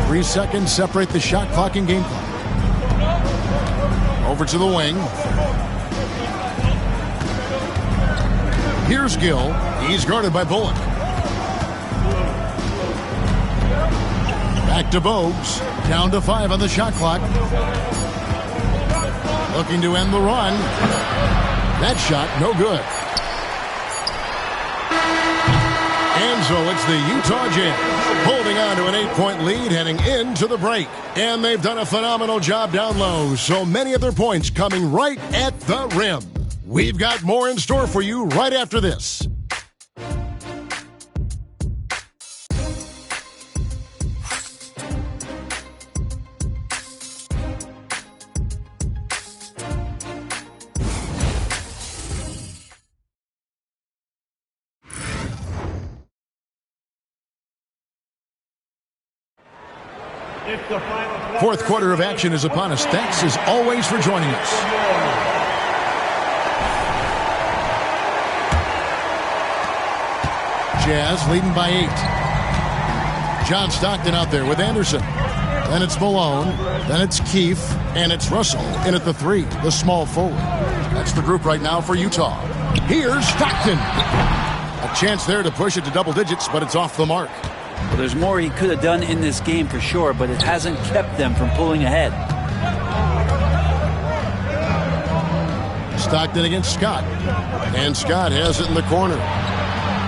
3 seconds separate the shot clock and game clock. Over to the wing. Here's Gill. He's guarded by Bullock. Back to Bogues. Down to 5 on the shot clock. Looking to end the run. That shot, no good. And so it's the Utah Jazz holding on to an 8-point lead heading into the break. And they've done a phenomenal job down low. So many of their points coming right at the rim. We've got more in store for you right after this. Fourth quarter of action is upon us. Thanks as always for joining us. Jazz leading by 8. John Stockton out there with Anderson. Then it's Malone. Then it's Keefe. And it's Russell in at the 3, the small forward. That's the group right now for Utah. Here's Stockton. A chance there to push it to double digits, but it's off the mark. Well, there's more he could have done in this game for sure, but it hasn't kept them from pulling ahead. Stockton against Scott. And Scott has it in the corner.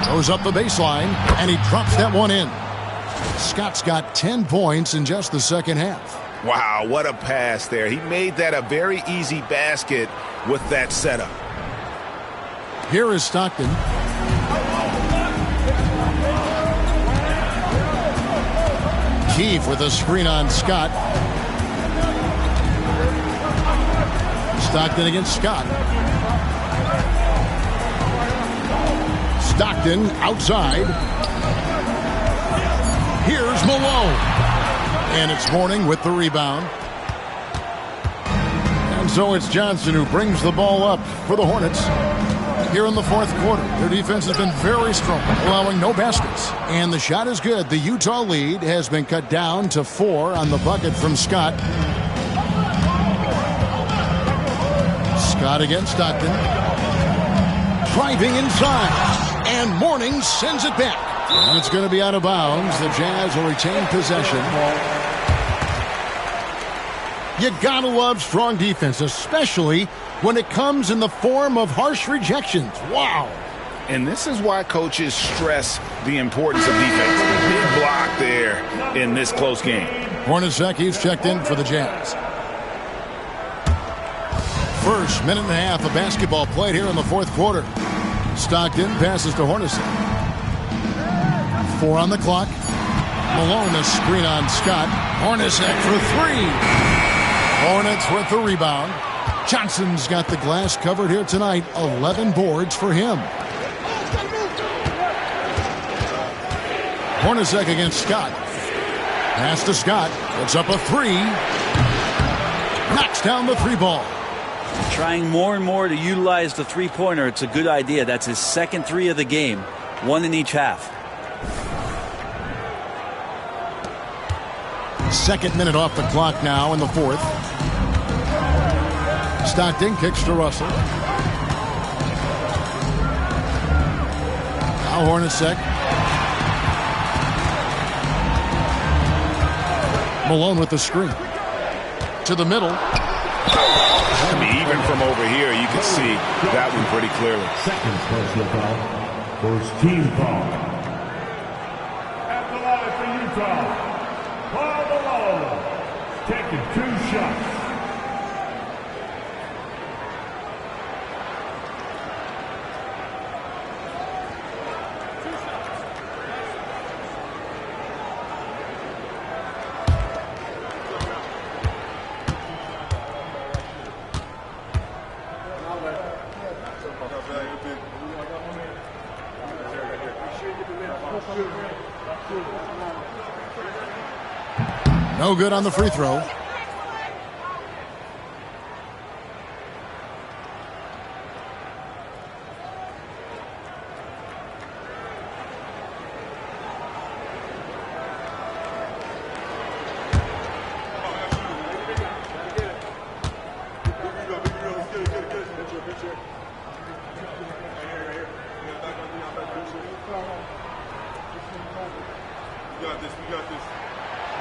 Goes up the baseline, and he drops that one in. Scott's got 10 points in just the second half. Wow, what a pass there. He made that a very easy basket with that setup. Here is Stockton. Keefe with a screen on Scott. Stockton against Scott. Stockton outside. Here's Malone. And it's Mourning with the rebound. And so it's Johnson who brings the ball up for the Hornets. Here in the fourth quarter, their defense has been very strong, allowing no baskets. And the shot is good. The Utah lead has been cut down to 4 on the bucket from Scott. Scott against Stockton. Driving inside. And Mourning sends it back. And it's going to be out of bounds. The Jazz will retain possession. You gotta love strong defense, especially when it comes in the form of harsh rejections. Wow. And this is why coaches stress the importance of defense. Big block there in this close game. Hornacek, he's checked in for the Jazz. First minute and a half of basketball played here in the fourth quarter. Stockton passes to Hornacek. 4 on the clock. Malone, a screen on Scott. Hornacek for 3. Hornets with the rebound. Johnson's got the glass covered here tonight. 11 boards for him. Hornacek against Scott. Pass to Scott. Puts up a 3. Knocks down the 3 ball. Trying more and more to utilize the three-pointer. It's a good idea. That's his second 3 of the game. 1 in each half. Second minute off the clock now in the fourth. Stockton kicks to Russell. Now Hornacek. Malone with the screen. To the middle. I mean, even from over here, you can see that one pretty clearly. Second personal foul. First team foul. At the line for Utah, Paul Malone. Taking 2 shots. No good on the free throw.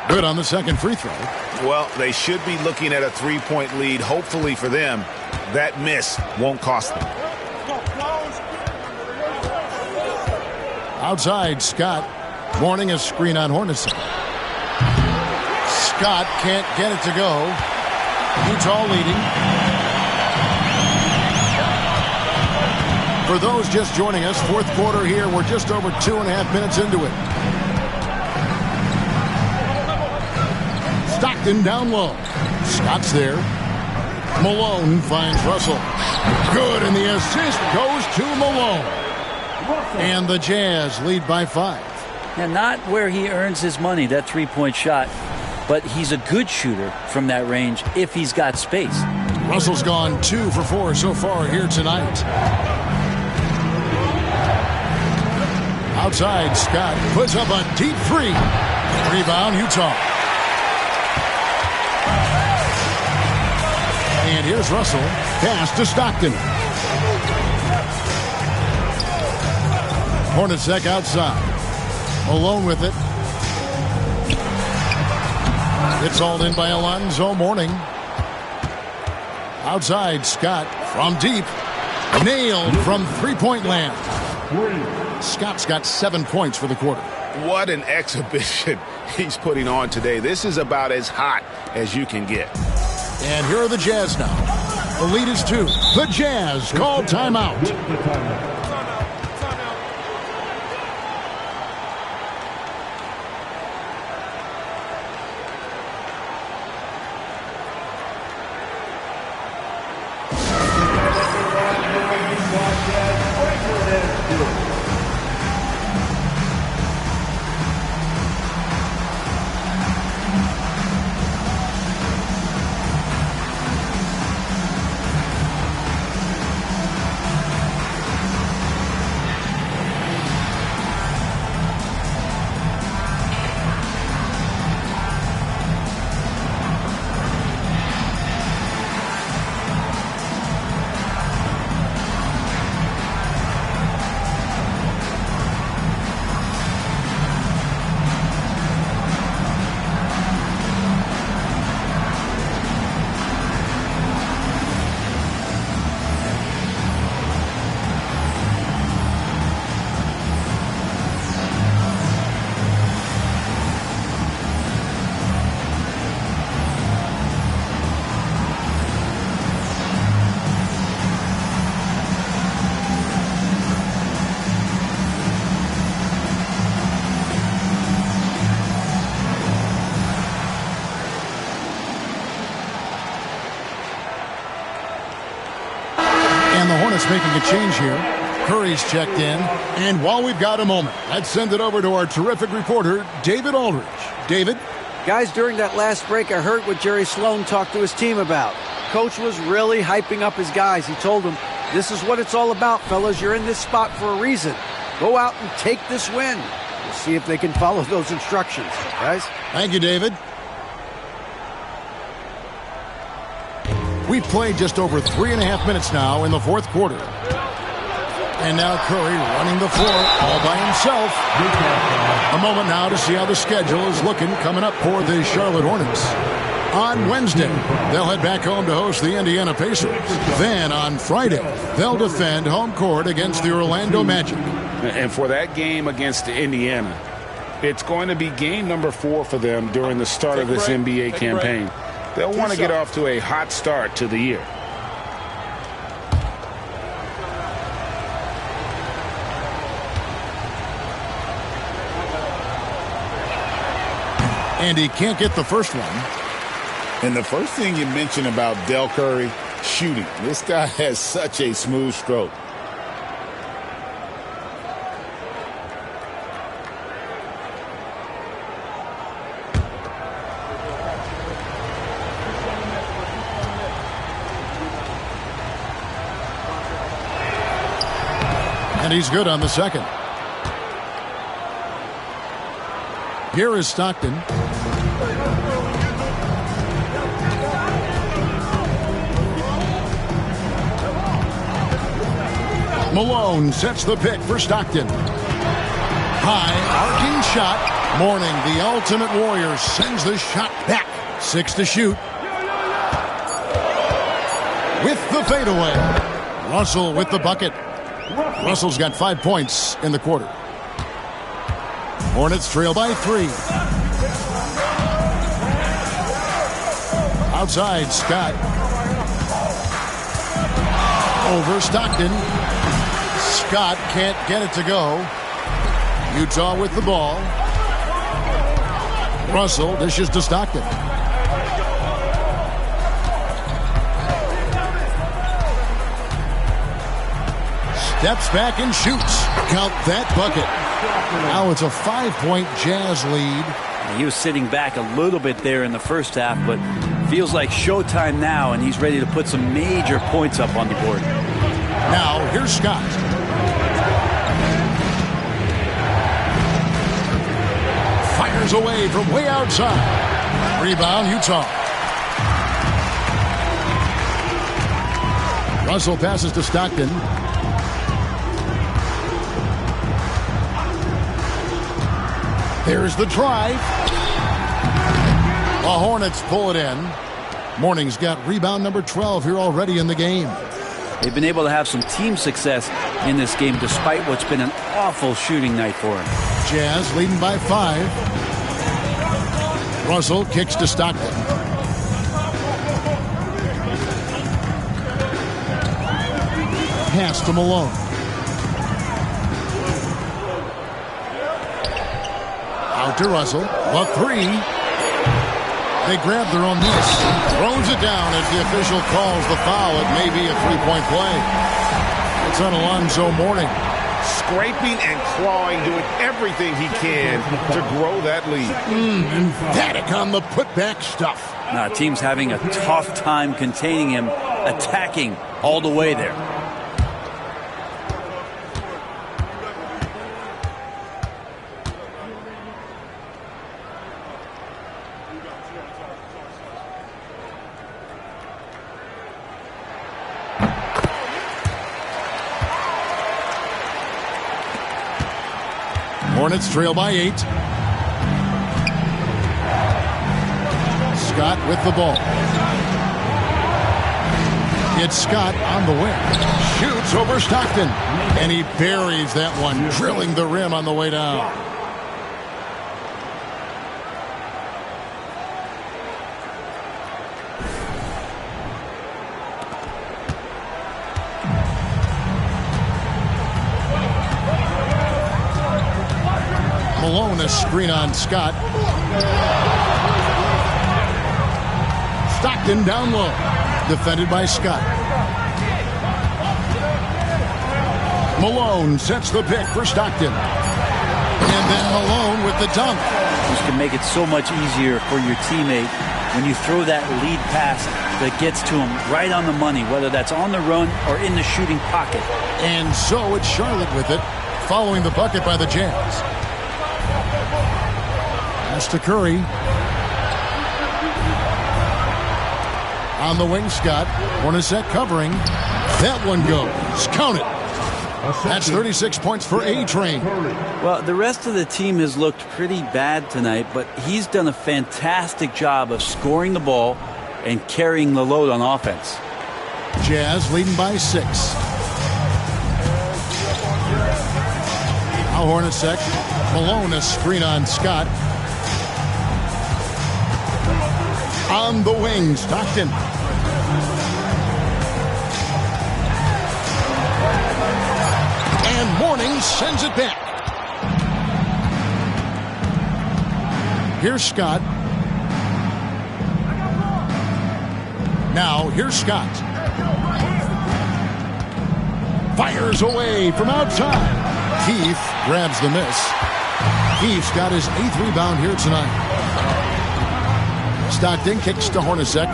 Good on the second free throw. Well, they should be looking at a 3-point lead. Hopefully for them, that miss won't cost them. Outside, Scott warning a screen on Hornets. Scott can't get it to go. Utah leading. For those just joining us, fourth quarter here. We're just over 2.5 minutes into it. Stockton down low. Scott's there. Malone finds Russell. Good, and the assist goes to Malone. And the Jazz lead by 5. Now, not where he earns his money, that three-point shot, but he's a good shooter from that range if he's got space. Russell's gone 2 for 4 so far here tonight. Outside, Scott puts up a deep 3. Rebound, Utah. And here's Russell. Pass to Stockton. Hornacek outside. Malone with it. It's hauled in by Alonzo Mourning. Outside, Scott from deep. Nailed from three-point land. Scott's got 7 points for the quarter. What an exhibition he's putting on today. This is about as hot as you can get. And here are the Jazz now. The lead is 2. The Jazz call timeout. Making a change here. Curry's checked in. And while we've got a moment, let's send it over to our terrific reporter, David Aldridge. David? Guys, during that last break, I heard what Jerry Sloan talked to his team about. Coach was really hyping up his guys. He told them, this is what it's all about, fellas. You're in this spot for a reason. Go out and take this win. We'll see if they can follow those instructions. Guys? Thank you, David. We've played just over 3.5 minutes now in the fourth quarter. And now Curry running the floor all by himself. A moment now to see how the schedule is looking coming up for the Charlotte Hornets. On Wednesday, they'll head back home to host the Indiana Pacers. Then on Friday, they'll defend home court against the Orlando Magic. And for that game against Indiana, it's going to be game number 4 for them during the start of this NBA campaign. They'll want to get off to a hot start to the year. And he can't get the first one. And the first thing you mentioned about Del Curry, shooting. This guy has such a smooth stroke. And he's good on the second. Here is Stockton. Malone sets the pick for Stockton. High arcing shot. Mourning, the Ultimate Warrior, sends the shot back. 6 to shoot. With the fadeaway. Russell with the bucket. Russell's got 5 points in the quarter. Hornets trail by 3. Outside, Scott. Over Stockton. Scott can't get it to go. Utah with the ball. Russell dishes to Stockton. Steps back and shoots. Count that bucket. Now it's a 5-point Jazz lead. He was sitting back a little bit there in the first half, but feels like showtime now, and he's ready to put some major points up on the board. Now, here's Scott. Fires away from way outside. Rebound, Utah. Russell passes to Stockton. There's the drive. The Hornets pull it in. Mourning's got rebound number 12 here already in the game. They've been able to have some team success in this game despite what's been an awful shooting night for him. Jazz leading by 5. Russell kicks to Stockton. Pass to Malone. Out to Russell. The 3. They grab their own miss. Throws it down as the official calls the foul. It may be a 3-point play. It's on Alonzo Mourning. Scraping and clawing, doing everything he can to grow that lead. Emphatic on the putback stuff. Team's having a tough time containing him, attacking all the way there. Hornets trail by 8. Scott with the ball. It's Scott on the wing. Shoots over Stockton. And he buries that one, drilling the rim on the way down. Malone, a screen on Scott. Stockton down low. Defended by Scott. Malone sets the pick for Stockton. And then Malone with the dunk. This can make it so much easier for your teammate when you throw that lead pass that gets to him right on the money, whether that's on the run or in the shooting pocket. And so it's Charlotte with it, following the bucket by the Jazz. Pass to Curry. On the wing, Scott. Hornacek covering. That one goes. Count it. That's 36 points for A-Train. Well, the rest of the team has looked pretty bad tonight, but he's done a fantastic job of scoring the ball and carrying the load on offense. Jazz leading by 6. Now Hornacek. Malone, a screen on Scott. On the wing, Stockton. And Mourning sends it back. Here's Scott. Now, here's Scott. Fires away from outside. Keith grabs the miss. Keith's got his 8th rebound here tonight. Stockton kicks to Hornacek.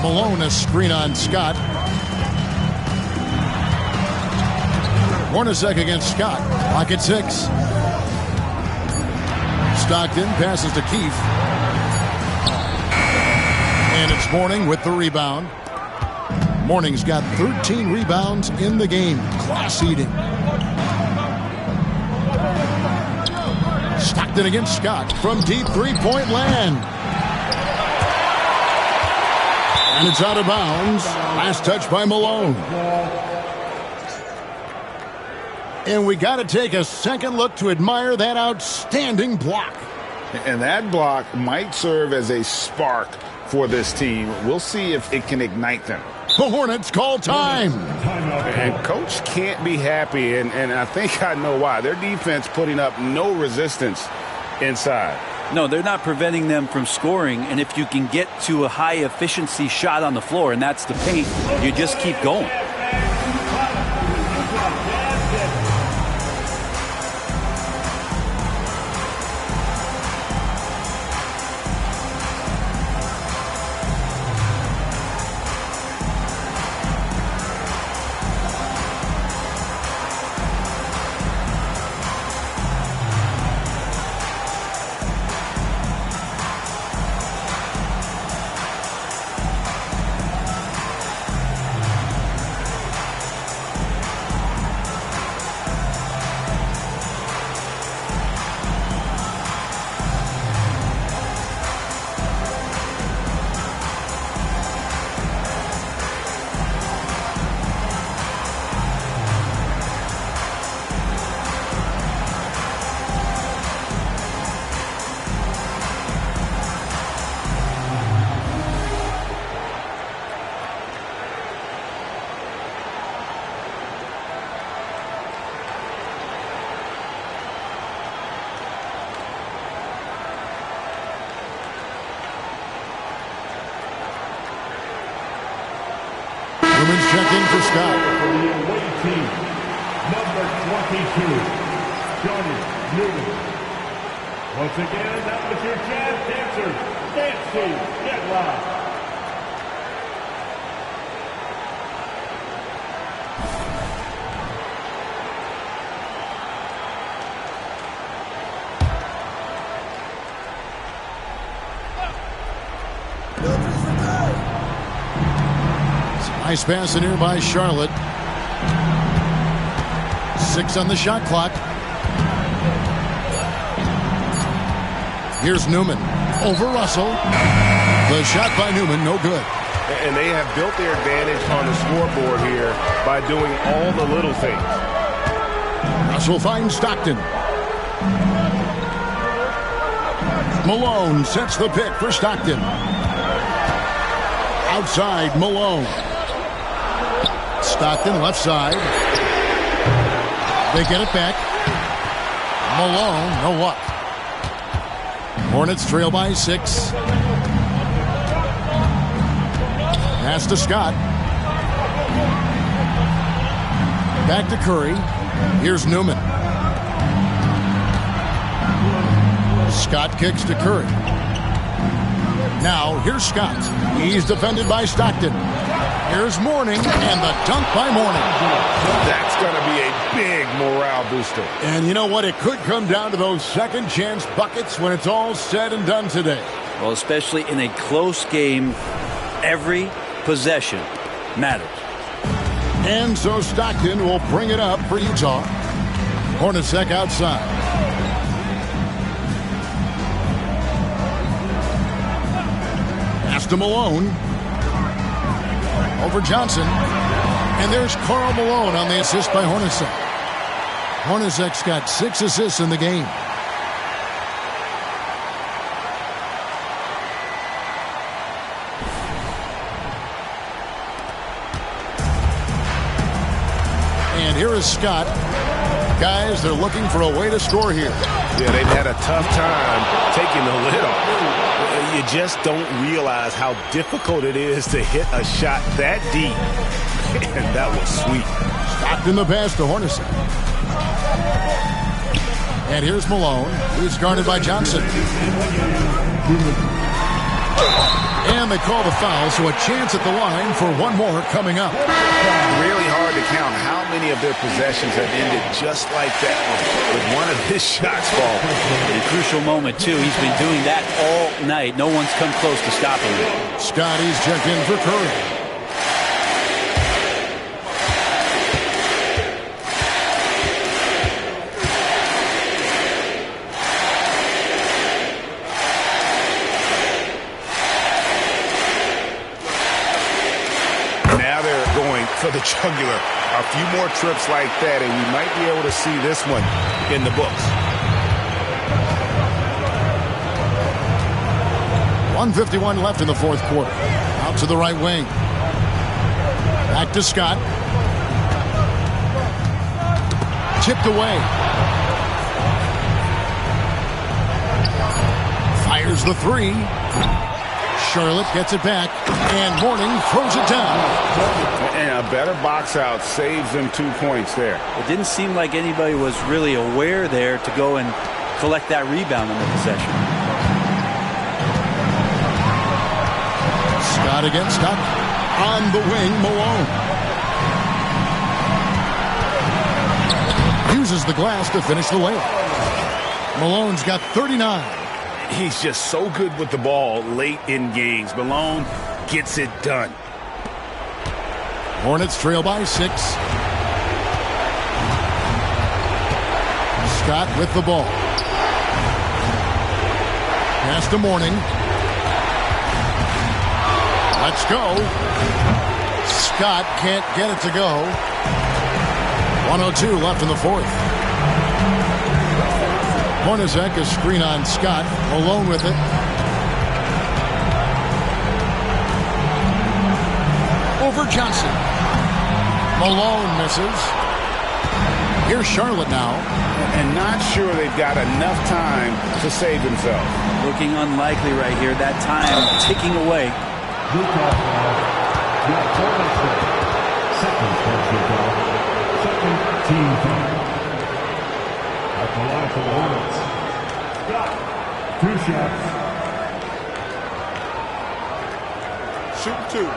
Malone, a screen on Scott. Hornacek against Scott. Clock at 6. Stockton passes to Keith. And it's Mourning with the rebound. Mourning's got 13 rebounds in the game. Class eating. Stockton against Scott from deep three-point land. And it's out of bounds. Last touch by Malone. And we got to take a second look to admire that outstanding block. And that block might serve as a spark for this team. We'll see if it can ignite them. The Hornets call time. And Coach can't be happy, and I think I know why. Their defense putting up no resistance inside. No, they're not preventing them from scoring, and if you can get to a high-efficiency shot on the floor, and that's the paint, you just keep going. Newman's checked in for Scott. For the away team, number 22, Johnny Newman. Once again, that was your jazz dancer, Nancy Getlock. Nice pass in here by Charlotte. 6 on the shot clock. Here's Newman over Russell. The shot by Newman, no good. And they have built their advantage on the scoreboard here by doing all the little things. Russell finds Stockton. Malone sets the pick for Stockton. Outside, Malone. Stockton left side. They get it back. Malone, no luck. Hornets trail by 6. Pass to Scott. Back to Curry. Here's Newman. Scott kicks to Curry. Now, here's Scott. He's defended by Stockton. Here's Mourning, and the dunk by Mourning. That's going to be a big morale booster. And you know what? It could come down to those second chance buckets when it's all said and done today. Well, especially in a close game, every possession matters. And so Stockton will bring it up for Utah. Hornacek outside. Pass to Malone. Over Johnson. And there's Karl Malone on the assist by Hornacek. Hornacek's got 6 assists in the game. And here is Scott. Guys, they're looking for a way to score here. Yeah, they've had a tough time taking the lid off. You just don't realize how difficult it is to hit a shot that deep. And that was sweet. Stockton the pass to Hornacek. And here's Malone. He's guarded by Johnson. And they call the foul, so a chance at the line for one more coming up. Really hard to count how many of their possessions have ended just like that with one of his shots falling. A crucial moment, too. He's been doing that all night. No one's come close to stopping him. Scotty's checked in for Curry. For the jugular. A few more trips like that, and we might be able to see this one in the books. 1:51 left in the fourth quarter. Out to the right wing. Back to Scott. Tipped away. Fires the three. Charlotte gets it back, and Mourning throws it down. And a better box out saves them 2 points there. It didn't seem like anybody was really aware there to go and collect that rebound on the possession. Scott against Scott. On the wing, Malone. Uses the glass to finish the layup. Malone's got 39. He's just so good with the ball late in games. Malone gets it done. Hornets trail by 6. Scott with the ball. Pass to Mourning. Let's go. Scott can't get it to go. 1:02 left in the fourth. Hornacek, a screen on Scott. Malone with it. Over Johnson. Malone misses. Here's Charlotte now. And not sure they've got enough time to save themselves. Looking unlikely right here. That time ticking away. Second team foul. At the line for the Hornets. Scott, 2 shots. Shoot 2.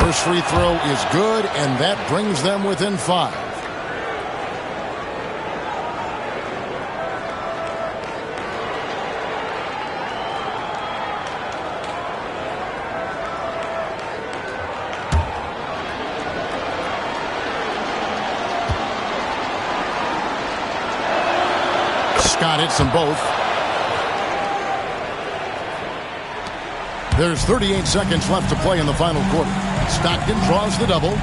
First free throw is good, and that brings them within 5. Scott hits them both. There's 38 seconds left to play in the final quarter. Stockton draws the double.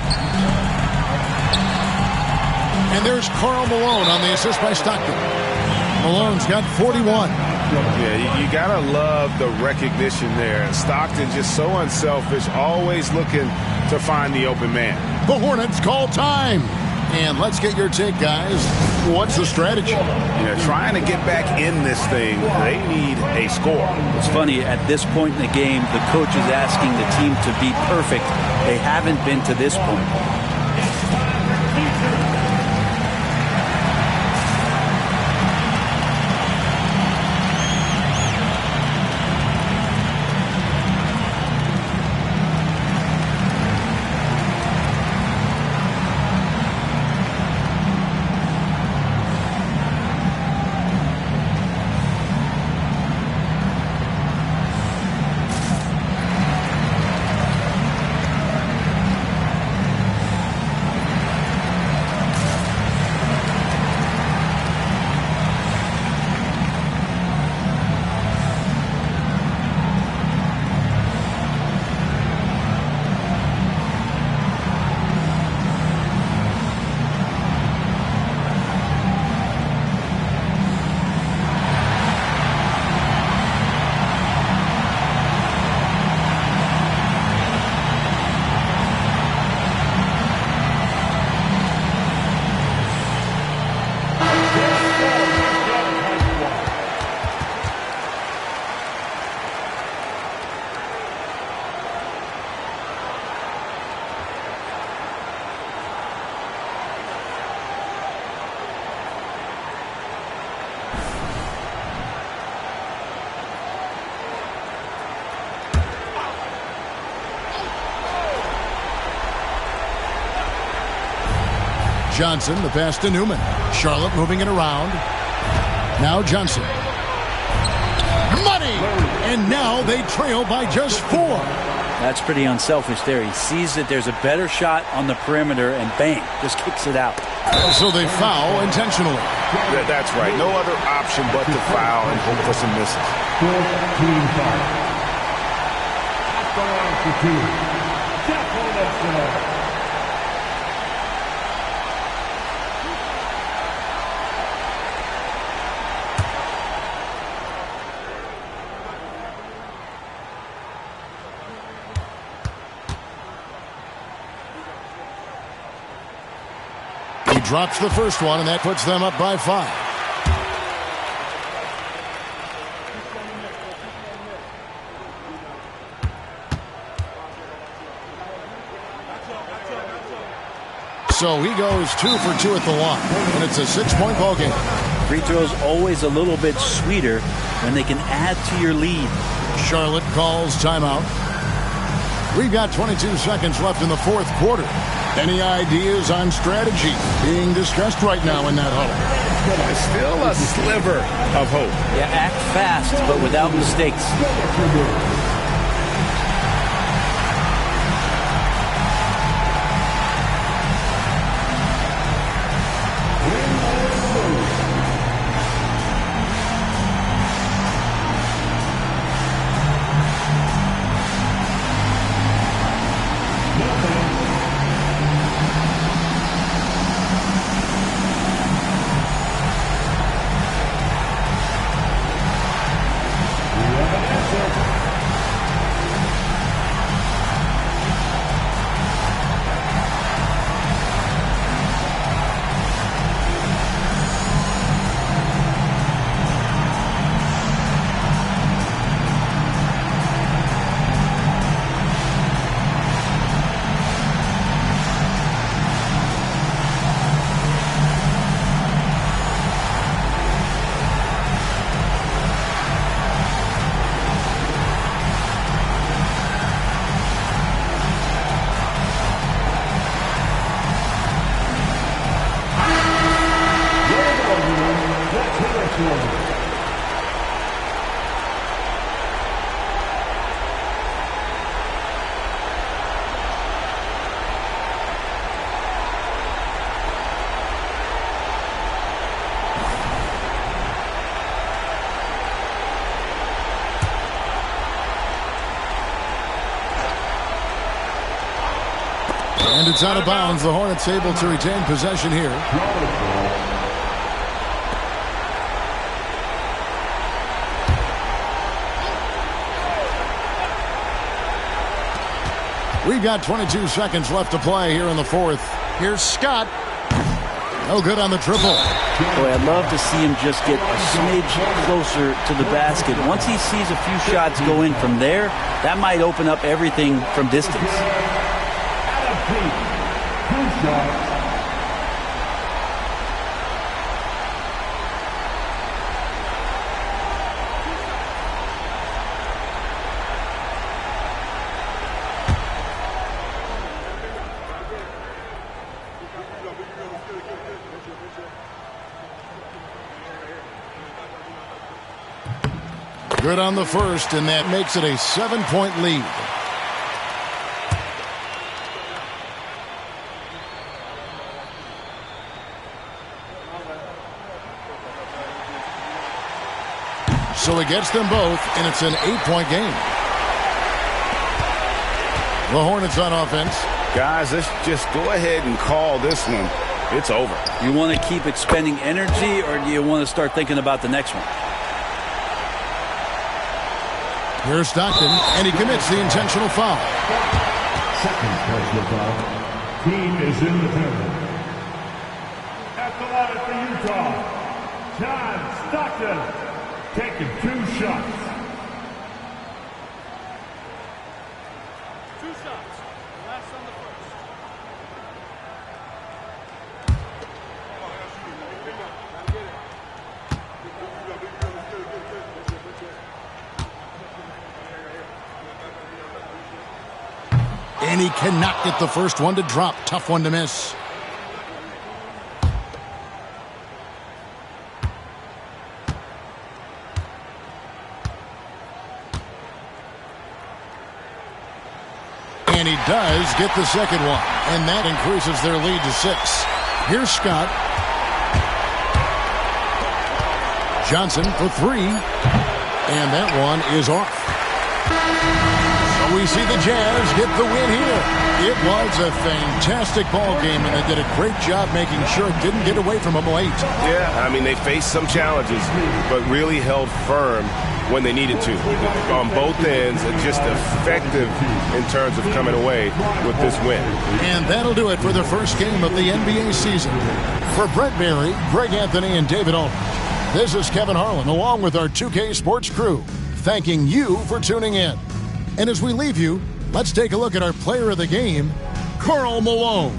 And there's Karl Malone on the assist by Stockton. Malone's got 41. Yeah, you got to love the recognition there. Stockton just so unselfish, always looking to find the open man. The Hornets call time. And let's get your take, guys. What's the strategy? Yeah, trying to get back in this thing, they need a score. It's funny, at this point in the game, the coach is asking the team to be perfect. They haven't been to this point. Johnson, the pass to Newman. Charlotte moving it around. Now Johnson. Money! And now they trail by just 4. That's pretty unselfish there. He sees that there's a better shot on the perimeter and bang, just kicks it out. So they foul intentionally. That's right. No other option but to foul and hope for some misses. Team foul. At the line for 2. Jeff Hornets. Drops the first one, and that puts them up by 5. So he goes 2 for 2 at the line, and it's a 6-point ball game. Free throws always a little bit sweeter when they can add to your lead. Charlotte calls timeout. We've got 22 seconds left in the 4th quarter. Any ideas on strategy being discussed right now in that huddle? Still a sliver of hope. Yeah, act fast, but without mistakes. And it's out of bounds. The Hornets able to retain possession here. We've got 22 seconds left to play here in the 4th. Here's Scott. No good on the triple. Boy, I'd love to see him just get a smidge closer to the basket. Once he sees a few shots go in from there, that might open up everything from distance. Good on the first, and that makes it a 7-point lead. So he gets them both, and it's an 8-point game. The Hornets on offense. Guys, let's just go ahead and call this one. It's over. You want to keep expending energy, or do you want to start thinking about the next one? Here's Stockton, and he commits the intentional foul. Second personal foul. Team is in the penalty. At the line for Utah, John Stockton taking 2 shots. 2 shots. Last on the first. And he cannot get the first one to drop. Tough one to miss. And he does get the second one. And that increases their lead to 6. Here's Scott. Johnson for 3. And that one is off. So we see the Jazz get the win here. It was a fantastic ball game, and they did a great job making sure it didn't get away from them late. Yeah, I mean, they faced some challenges, but really held firm when they needed to. On both ends, just effective in terms of coming away with this win. And that'll do it for the first game of the NBA season. For Brett Berry, Greg Anthony, and David Aldridge, this is Kevin Harlan, along with our 2K Sports crew, thanking you for tuning in. And as we leave you, let's take a look at our player of the game, Karl Malone.